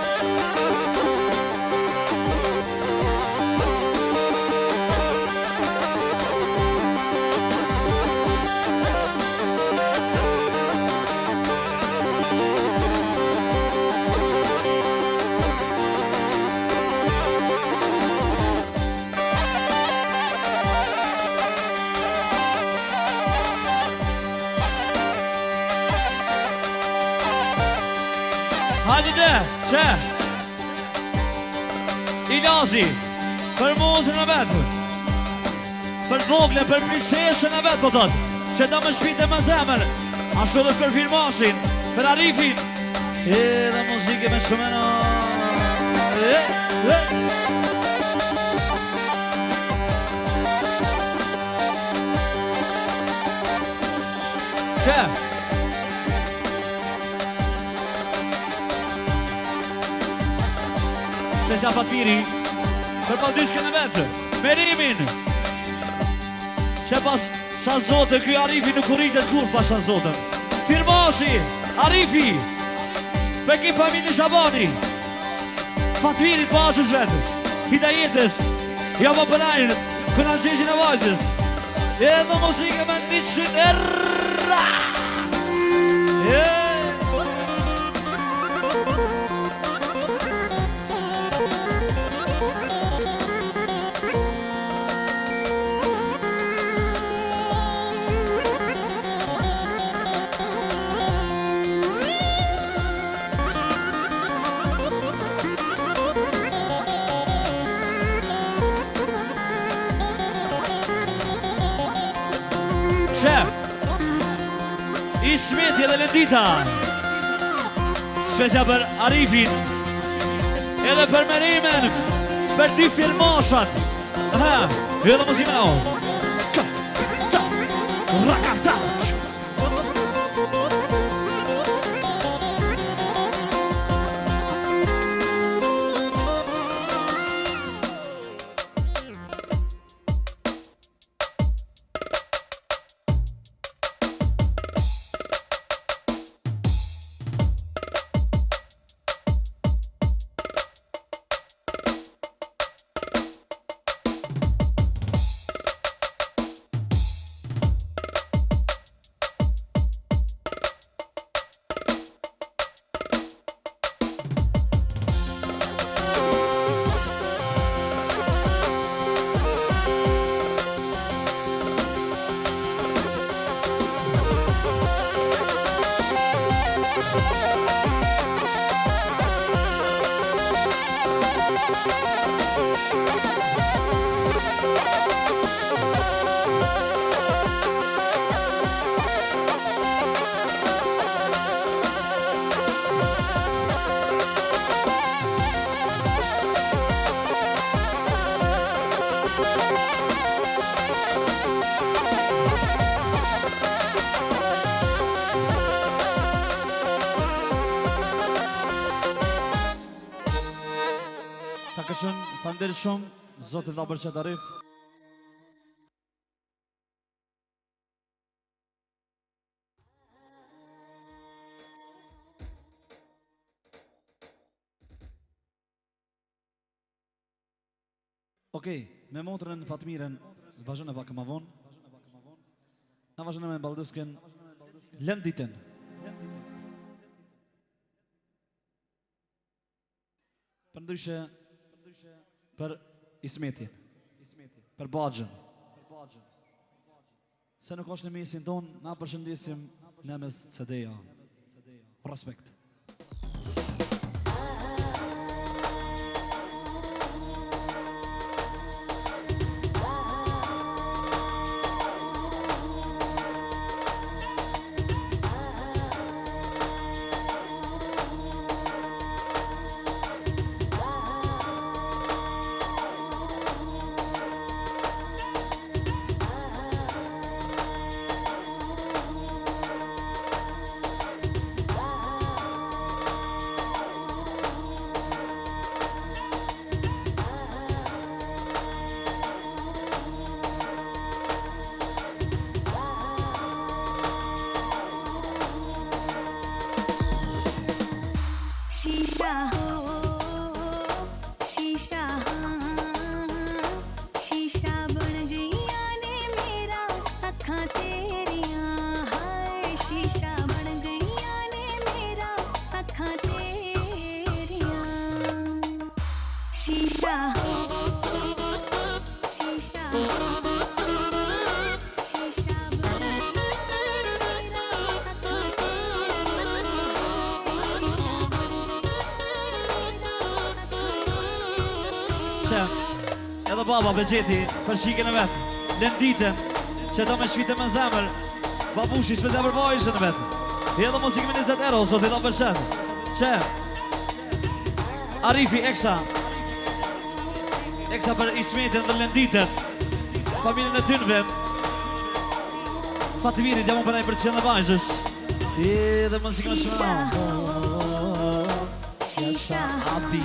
Hajde dhe, që Ilazi për muzën e vetë, për vogle, për princeshën e vetë, po thotë, që ta më shpite më zemër, ashtu dhe për Firmoshin, për Arifin, edhe muzike me shumeno. Që Special Fatviri për Baldyshkën e vetë, Merimin që pas Shazotën, këj Arifi nuk rritet kur pas Shazotën. Firmoshi, Arifi për ki familje Shabani, Fatviri Bashës vetë, Hidajetës, ja më përnajnë, këna gjishin e vajzës, edhe muzike me 100 erra. Shef Ismeti edhe Lendita special për Arifin edhe për Merimen, për ti Firmoshat, edhe Muzimeno Rakata Faleminderit shumë, Zotit dha bërqet Arif. Okej, me motrën Fatmiren, vazhdojnë pak më vonë. Na vazhdojnë me Baldyshkën Lenditën. Përndryshe për Ismetin, për Baxhën. Se nuk është në mesin tonë, na përshëndesim në mes CD-ja. Respekt. baba Begjeti për shikën e vetë. Lenditën që do me shvite me zemër. Babushi shpete për vojshën e vetë. Edhe muzikë me 20 euro, sot i do përshet. Që Arifi Eksa për Ismetin dhe Lenditën. Familjen e tynëve. Fatimiri djamon për najë për qenë dhe vajzës. Edhe muzikë me shumë. Shasha Abi.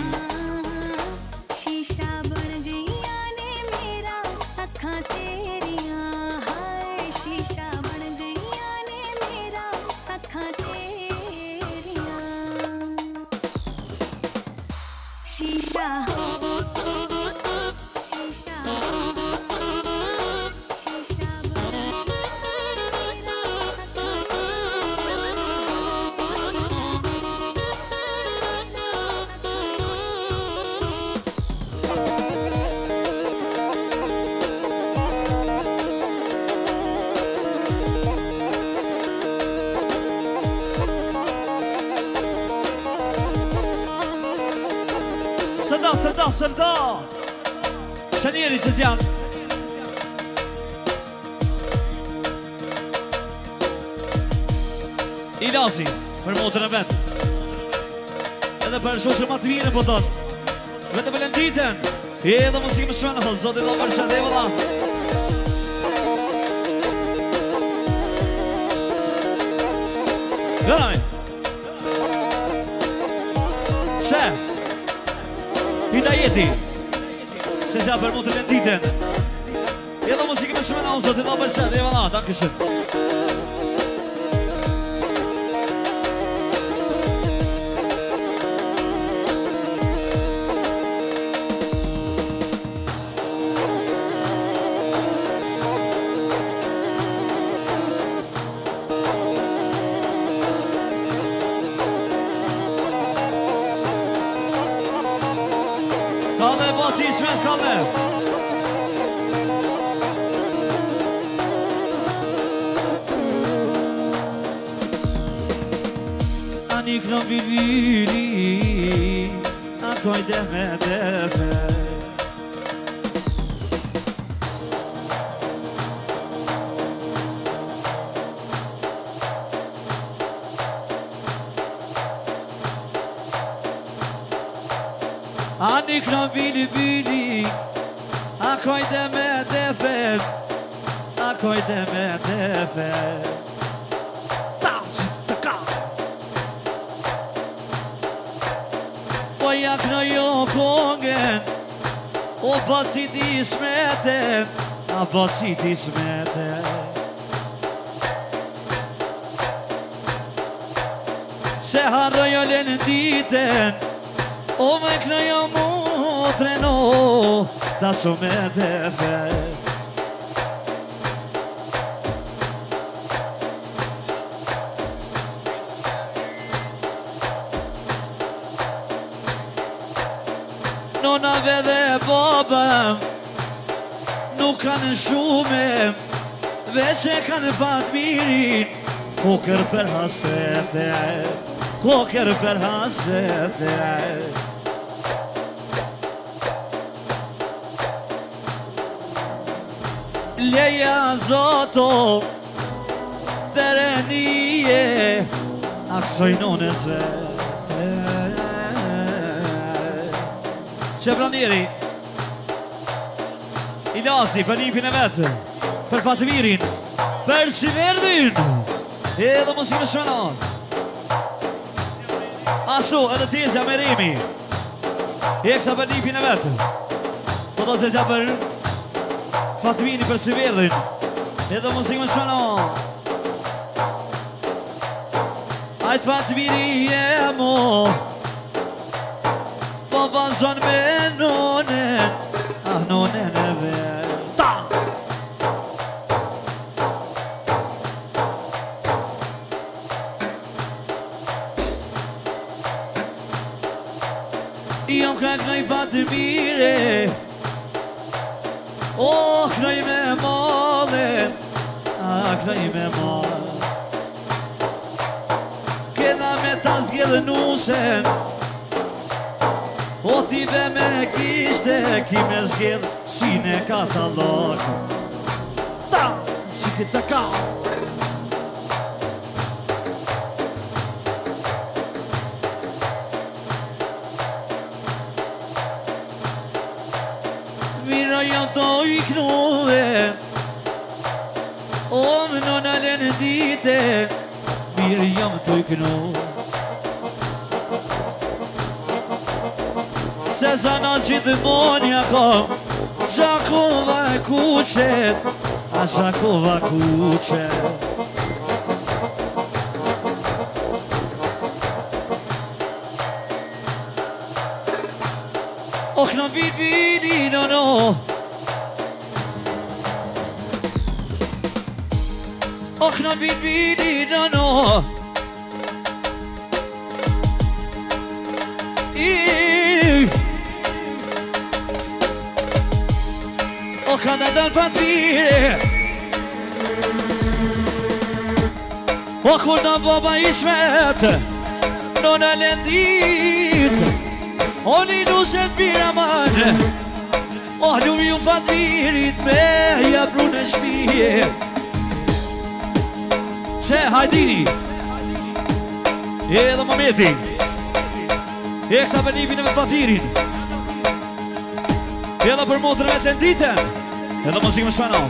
Sërda Shënjeri që zjanë Ilazi për motër e vetë edhe për shoqë ma të vire po tot vete për Lenditën edhe muzikë më shmenë hëllë zotit do për qëtë e vëlla Gëraj Që Hidajeti Se zja për mund të Lenditën Edhe muzikë me shumë në unë zotit do për qëtë e vëlla Danke shumë Kalle, baci Ismet, Kalle Anik në viviri Akoj deme defe Anik në vili Akoj dhe me defe Akoj dhe me defe Po jak në jo kongen O bacit Ismeten A bacit Ismeten Se harroj o Lenditën O me kënëja motre no Da që me defe Nonave dhe babam Nuk kanë shume Veç e kanë pat mirin Kokër për hastete Kokër për hastete Leja zoto Terenije Aksoj nonezve Qebranieri Ilasi për nipin e vetë Për Fatimirin Për Shiverdin Edhe muzikë shmenon Ashtu edhe tjezja me Remi Eksa për nipin e vetë Po do zezja për Fatimini për Shiverdin Edhe muzikë shmenon Ajtë Fatimiri jemo Po vazhon me nonen Ah nonen e vetë Ta! Jam ka knoj Fatimire Oh, knoj me madhen Ah, knoj me madhen Kena me ta zgjedhë nusen O ti be me kishte ki me zgjedh si në katalog Ta, si këtë ka Mira jam të iknuve O më non alen dite Mirë jam të iknuve Se zana gjithmonë kom Zhakova e kuqet A Zhakova kuqet Och non vidi no no Och non vidi no no Och han är den fattige Och kurdan baba ismet Non är lendit Och ni nu sett bira man Och nu ju fatirit med jag brunner spie Se hajdini Edhe momenti Eksa për nipin e me fatirin Edhe për motrën e të nditën Edhe muzikë më shpanal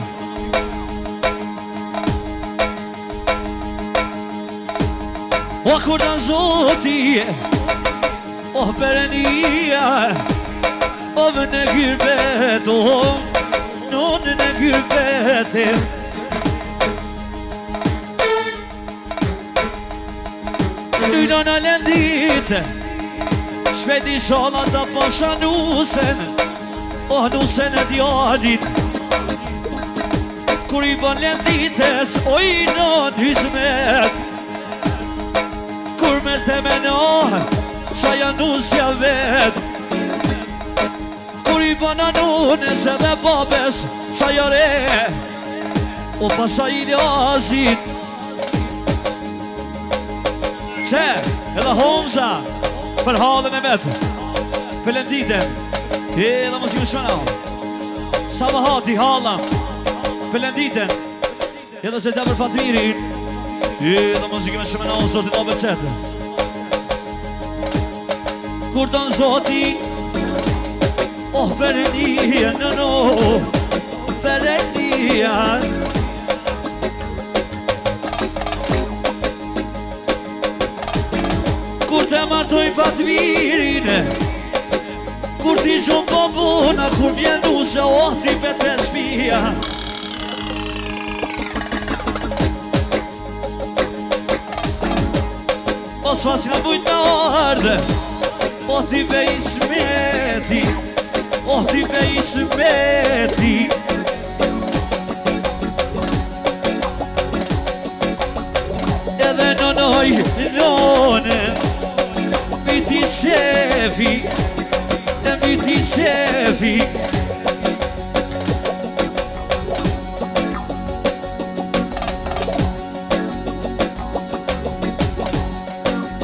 O kurdan zoti O perenia O vë në gyrbet O në në gyrbet Lydo në lendit Shpeti shola të posha nusen O nusen e djallit Kur i bon lendites O i non hizmet Kur me te menoh Shaja nusja vet Kur i bon anunes edhe babes Shaja re O pasha i ljazit Se edhe Homza Për halën e vetë Për lenditen Edhe muzikë shpanal Sabahati hala Për lenditen Edhe se zë për fatirin Edhe muzikë me shpanal Zotin o beqetë Kur të në zoti Oh perenia no no Perenia Kur të martoj fatvirin Kur t'i shumë bombona Kur vjenu se oh t'i bete shpia Mos fas nga bujt në ardë O t'i be i smeti O t'i be i smeti Edhe nonoj none Viti qefi E viti qefi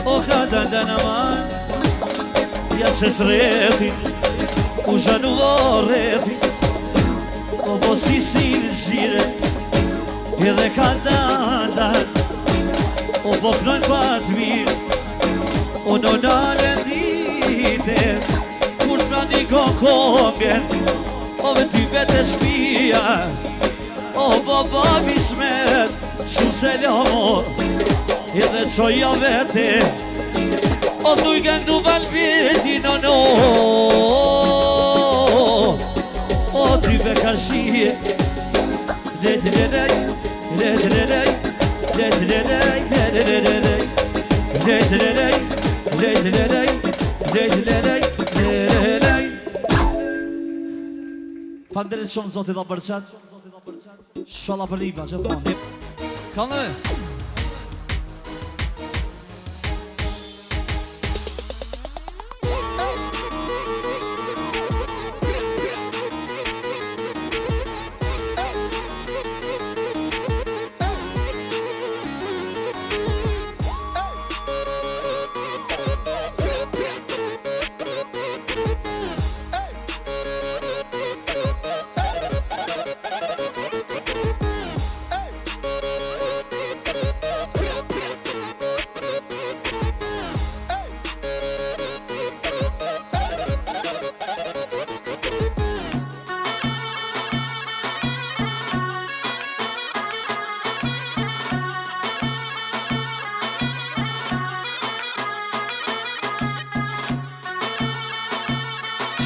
O kada danaman Ja se streti U zhanu vorreti O bosi si në gjire Edhe ka dandan O boknojnë fatë mirë O në nalën dite Kur t'ra një kombjen O veti vete shpia O baba bismet Shumë se l'amor Edhe qoja vete O t'u i gëndu valbirti no no O t'i be karshie Letrerej Letrerej Letrerej Letrerej Letrerej Letrerej Letrerej Letrerej Fanderit shumë zotit dhe përqat Shala për liba që të mund Kanë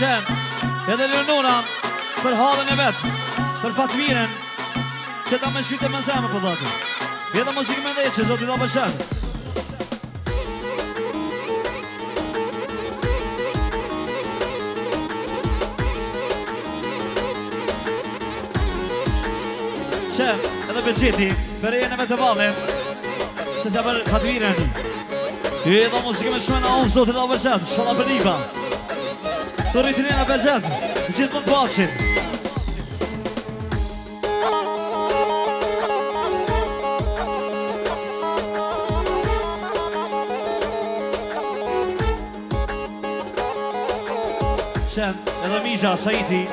Qen, edhe Leonora për halën e vetë, për Fatmiren, që ta me shvite me zemë për dhëtë. Edhe muzikë me ndeqë, zoti da përqen. Qen, edhe Beqiti, për e në vetë valin, që se për Fatmiren. Edhe muzikë me shmena unë, zoti da përqen, shala për Niva. Të rritin e në përqen, gjithë mund pakqin. Qen, edhe Misha, Saiti,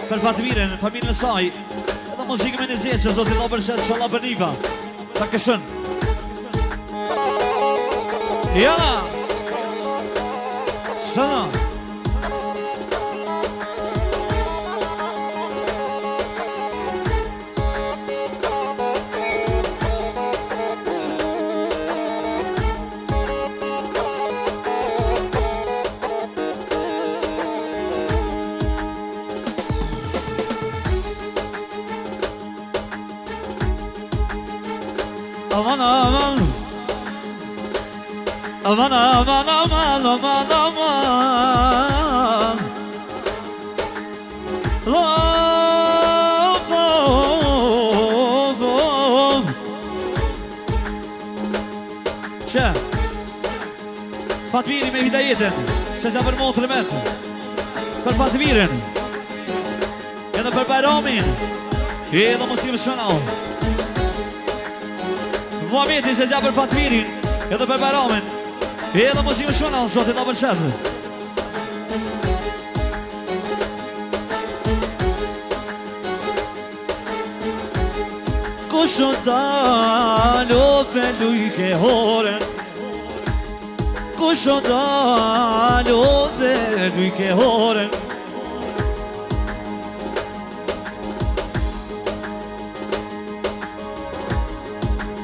për Fatmiren, familën e saj, edhe muzikë me një zjeqë, zotit do përqen, shala për Niva. Ta këshën. Jana! Sëna! Aman aman aman aman aman aman aman love Që Fatmiri me hidajetin që se për motrë metë për Fatmirin edhe për Bajramin edhe musikë më shënau Muhameti se gja për Fatmirin edhe për Bajramin edhe musikë më shënau zotit da për qëtë Kusho dalo fe lujke horen Kusho dalo fe lujke horen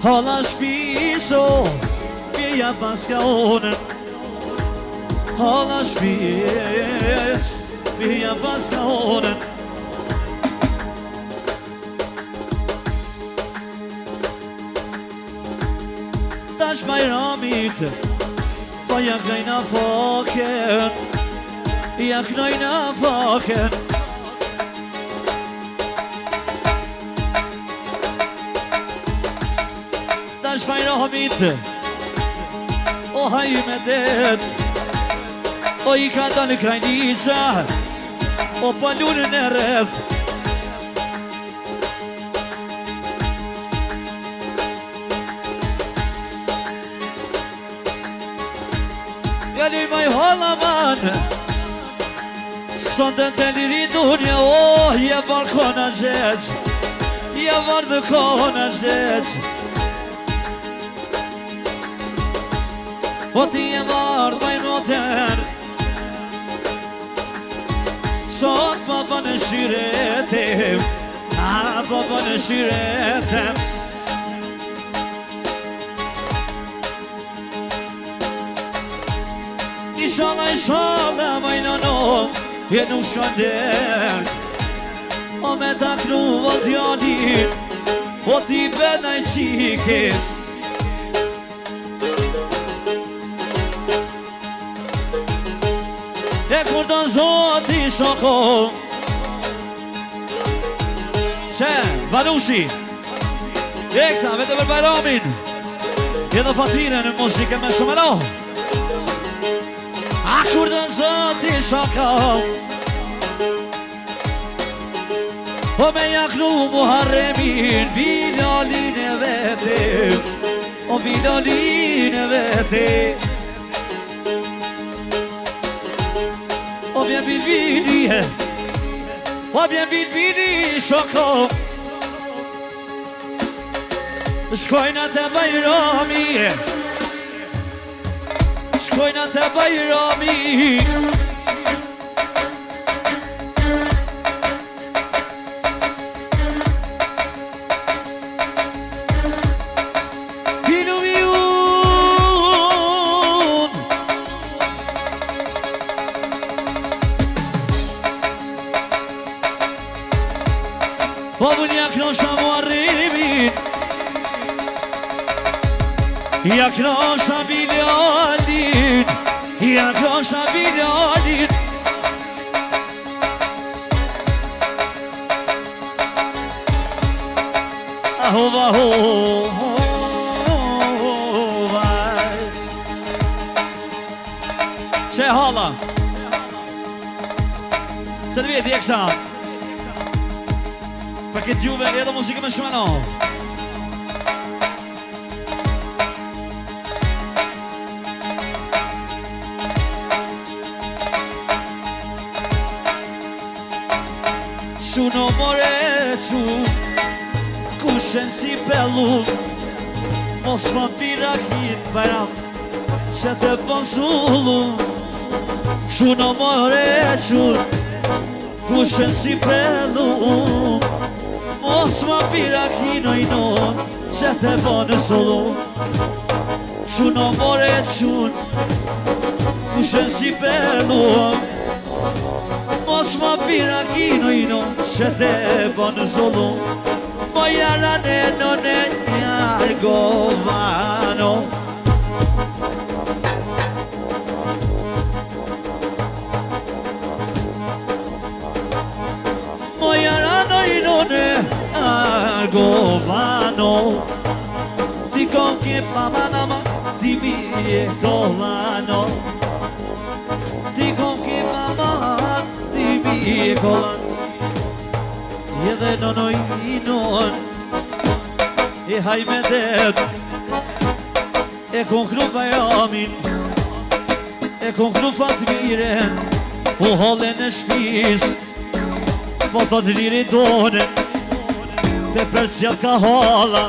Hala shpiso Pjeja paska onen Hala shpis Pjeja paska onen Tash Bajramit Pa jaknojna faken Jaknojna faken Tash Bajramit O haj me det O I ka dalë krajnica O palunën e rreth Jali maj halaman Sonde të liri dunja Oh, je varë kona gjeq Je varë dhe kona gjeq O ti je varë baj noter Sot baba në shiretim Baba në shiretim Ishala majnano Je nuk shkon der O me taknu o djali O ti bedaj qike E kur do zoti shoko Që, Vanushi Eksa, vete për Bajramin Edhe Fatire në muzike me shumelo A kur do zoti shoko O me jaknu Muharremin Bilalin e vete O Bilalin e vete O vjen bilbili O vjen bilbili shoko Shkojna të Bajrami Shkojna të Bajrami Ja krosha biljalin, ja krosha biljalin. Ahova, ahova. Që e hala? Se të vjeti e kësa. Për këtë juve edhe muzikë me shumë e no. Shuno more qu Kushen si pelu Mos ma pirakit bajram Që të pënsullu Shuno more qu Kushen si pelu Mos ma pirakit nojnon Që të pënsullu Shuno more qu Kushen si pelu Mos ma pirakino ino që te bënë zolu Moja raneno ne njargovano Moja raneno ne njargovano Ti con che pamanama ti mi colano Ti con che mamma i kolan Edhe nonoj i non E hajme det E konkru bajamin E konkru fatmiren U hallen e shpis Po të liri donen Te përcja ka hala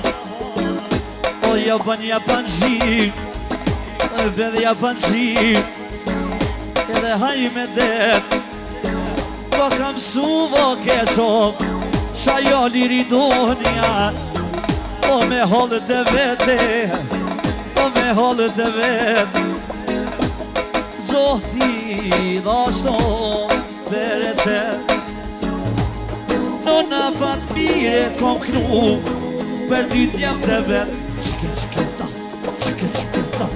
O japan gjik E bedhe japan gjik Edhe hajme det Po kam suvo keqo Qa jo liri dunja Po me hollët e vete Po me hollët e vete Zoti dhashto Bere qet Nona fat mire kom knu Për ty t'jem të vet Qike ta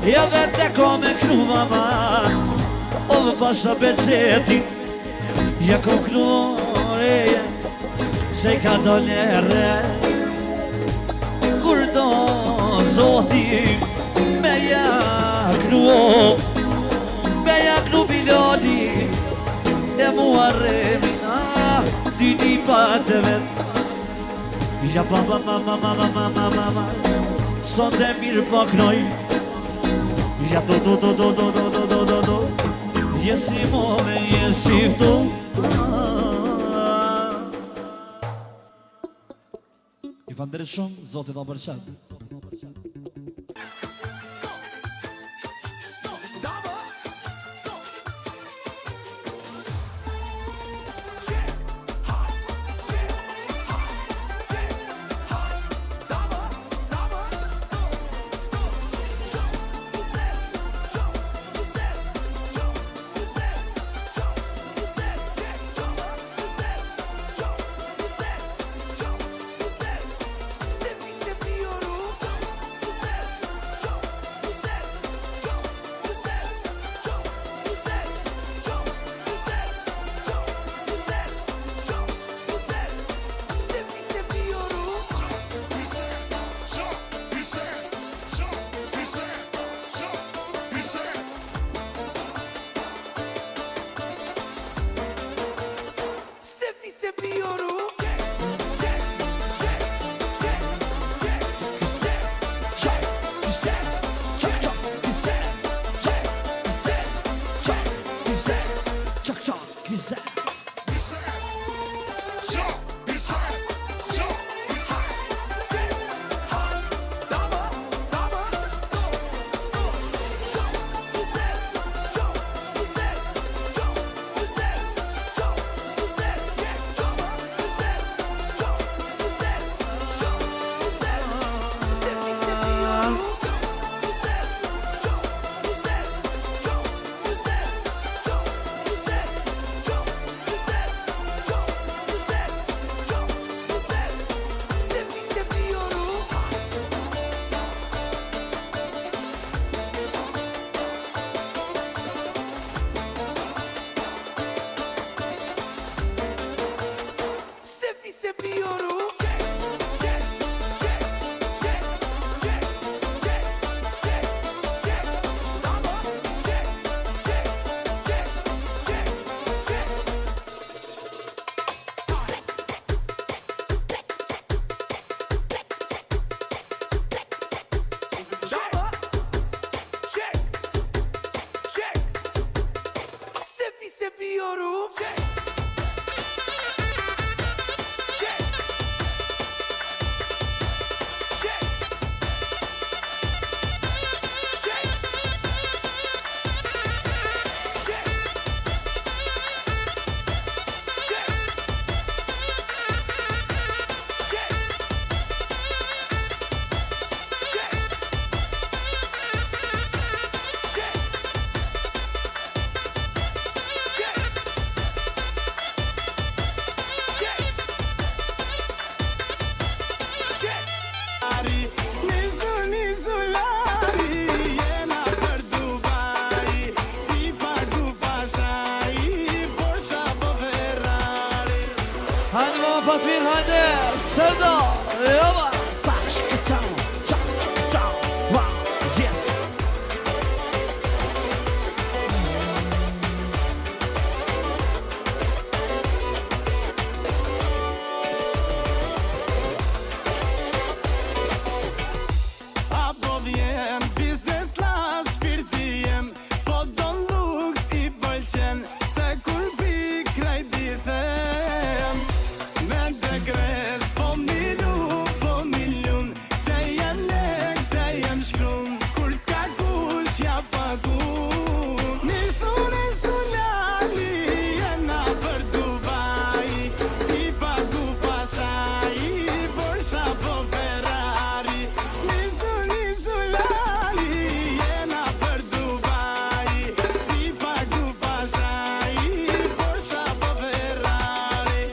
Ja dhe te kom e knu mama O dhe pasha beqetit Ja konklureje Se ka do nere Kur do zoti Me jaknu bilodi E mua remina Ti një patë vet Ja mama Son të mirë paknoj Ja do Jesi mome, jesi vdu I fanderit shumë, Zotit da bërqat Fatmir, hajde, sërdo, jova. Yes. Apo vjen business class shpirti jem, po don luk si pëlqen, se kur pi kraj dithem. Me degres po milu, po miljun, te jem lek, te jem shkrum, kur s'ka kush ja pagun. Nisu lali, jena për Dubai, ti pagu pashaj, Porsche po Ferrari. Nisu lali, jena për Dubai, ti pagu pashaj, Porsche po Ferrari.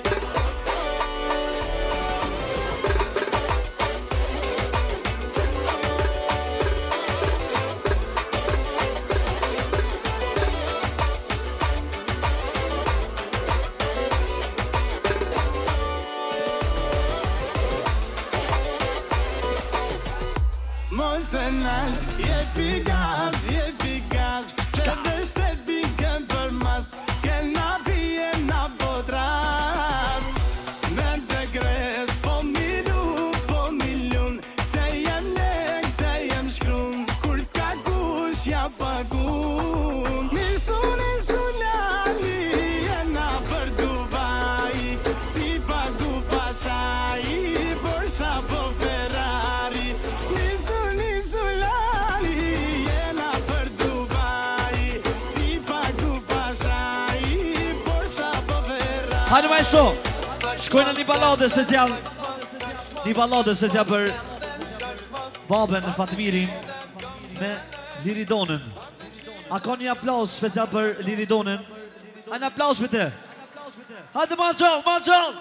Mos e nal, jepi gas, se dështet bikën për mas, kellna pije na podras. Me degres po milu, po miljun, te jem lek, te jem shkrum, kur s'ka kush ja pagun. Nisu lali, jena për Dubai, ti pagu pashaj, Porsche po Ferrari. Nisu lali, jena për Dubai, ti pagu pashaj, Porsche po Ferrari. Hajde maestro, shkojnë në një balade special. Një balade special për babën Fatmirin me Liridonën. A ka një aplaus special për Liridonën? A një aplaus për te? Hajde ma gjall!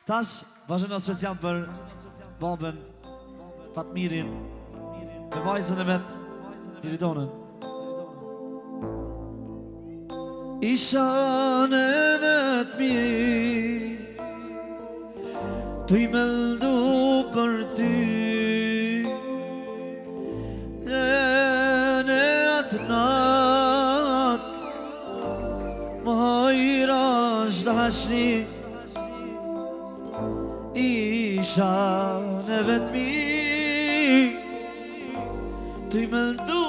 Tash, vazhënë special për babën Fatmirin me vajzën e vetë Liridonën. Isha në vetë mi, tu i meldu për ty, në atë natë, më hajra shdashni. Isha në vetë mi, tu i meldu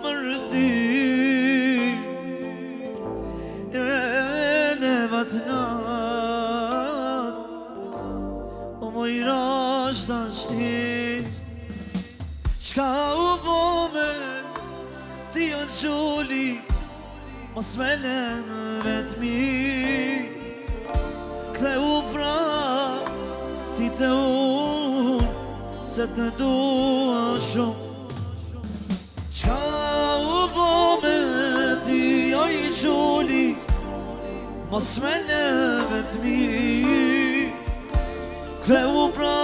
për ty, në atë natë, më hajra shdashni. Qka u bome, ti o gjuli, mos me lënë vetë mi. Kthe u pra, ti te unë, se te dua shumë. Qka u bome, ti o gjuli, mos me lënë vetë mi. Kthe u pra,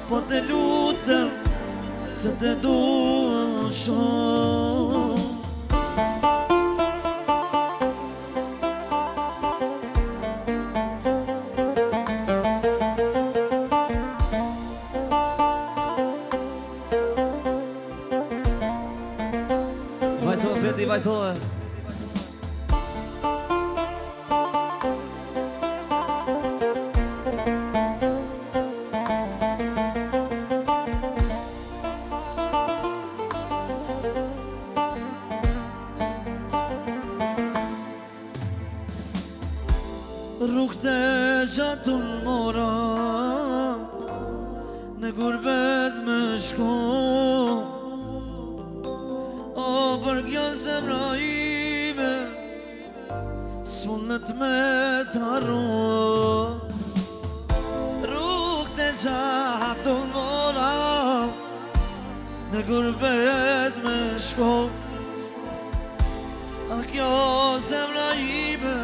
po te lutem, se te dua shumë. Vajtohet, veti, vajtohet. Rrugët e gjatun mora, në gurbet me shko. O për kjo zemra ime, s'mundet me t'harru. Rrugët e gjatun mora, në gurbet me shko. A kjo zemra ime,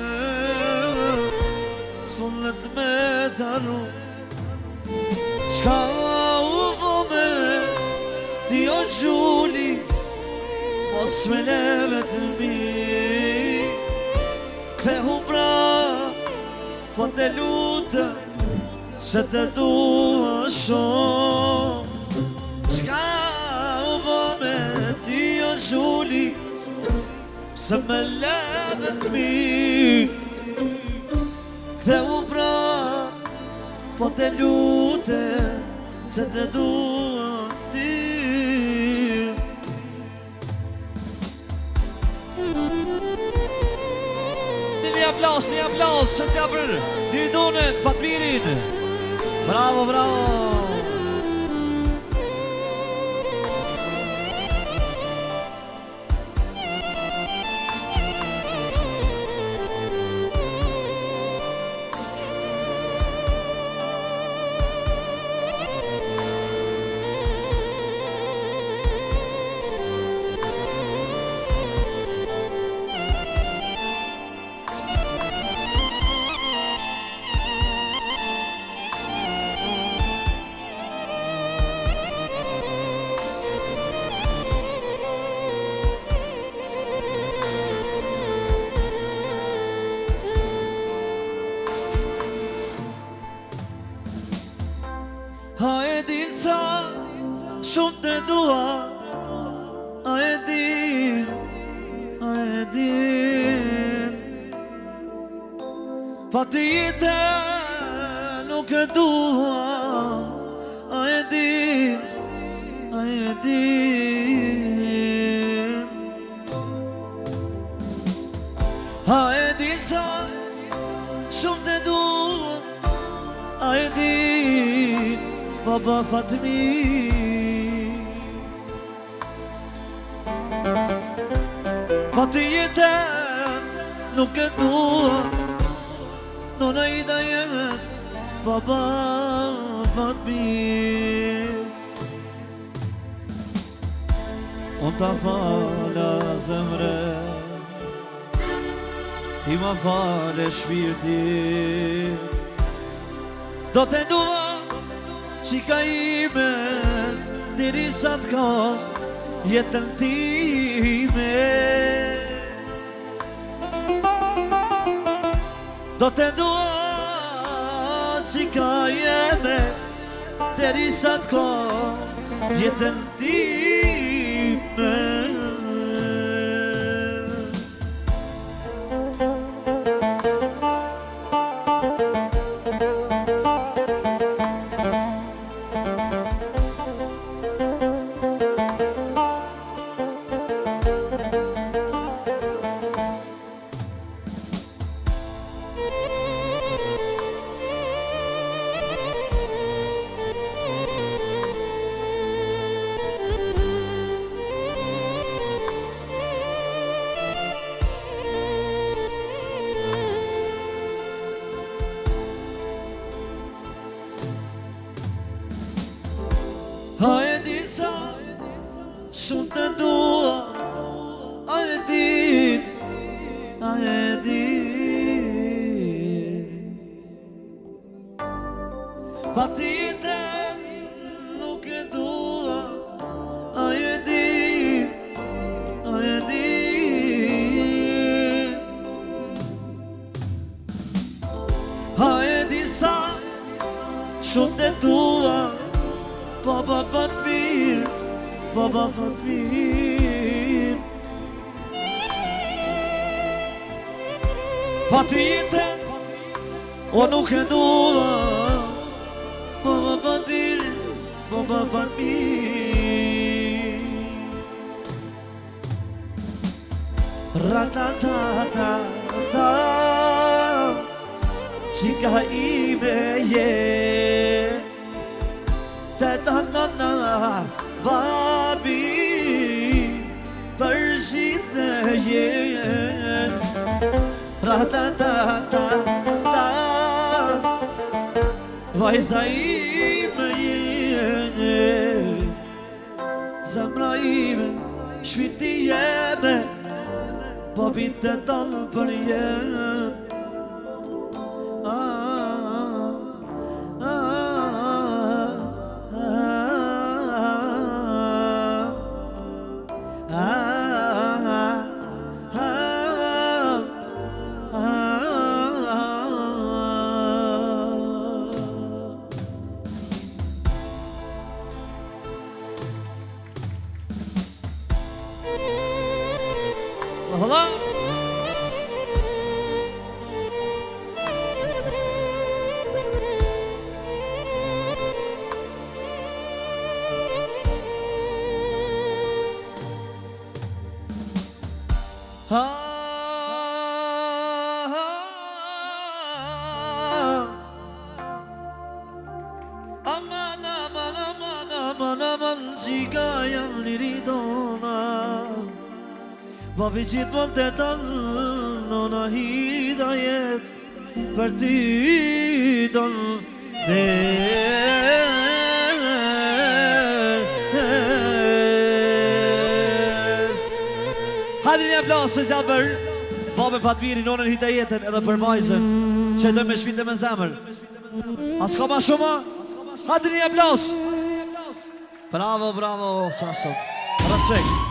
s'mundet me t'harru. Qka u vome, ti o gjuli, mos me leve të mi. Kthe u pra, po te lutem se te dua shumë. Çka u bë me ti o Zhuli, se me leve t'mi, kthe u pra, po te lutem se te dua ti. Një aplaus, që t'ja për Liridonën, Fatmirin. Bravo, bravo. A e din sa shumë të dua, a e din, pa të jetë nuk e dua, a e din, a e din sa shumë të dua, a e din, Baba Fatmi. Pa të jetën nuk e dua, nona i da jemet, Baba Fatmi. Unë ta fala zemre, ti ma fale shpirti, do të dua qika ime, diri sa t'ka jetën time. Do të dua qika jeme, diri sa t'ka jetën time. A e din sa shumë të dua, a e din, pa t'jetën nuk e dua, a e din, a e din sa shumë të dua, Baba Fatmir, Baba Fatmir. Pa të jetën o nuk e dua, Baba Fatmir, Baba Fatmir. Ratatata, qika ime je, na babi përgjithë jenë. Ratatata, vajza ime jenë, zemra ime, shpirti jeme, po bitë dalë për jenë. Valla. Aman aman aman aman aman Gjigajam liridona Babi gjithmonë të dalë Nona hidajet Për ty donë Hadi një aplasë se zjalë për Babe Fatmiri, nonën hidajetin edhe për vajzën Që e dojmë me shpinte me zemër As ka ma shumë Hadi një aplasë Bravo, bravo, qashtot Respekt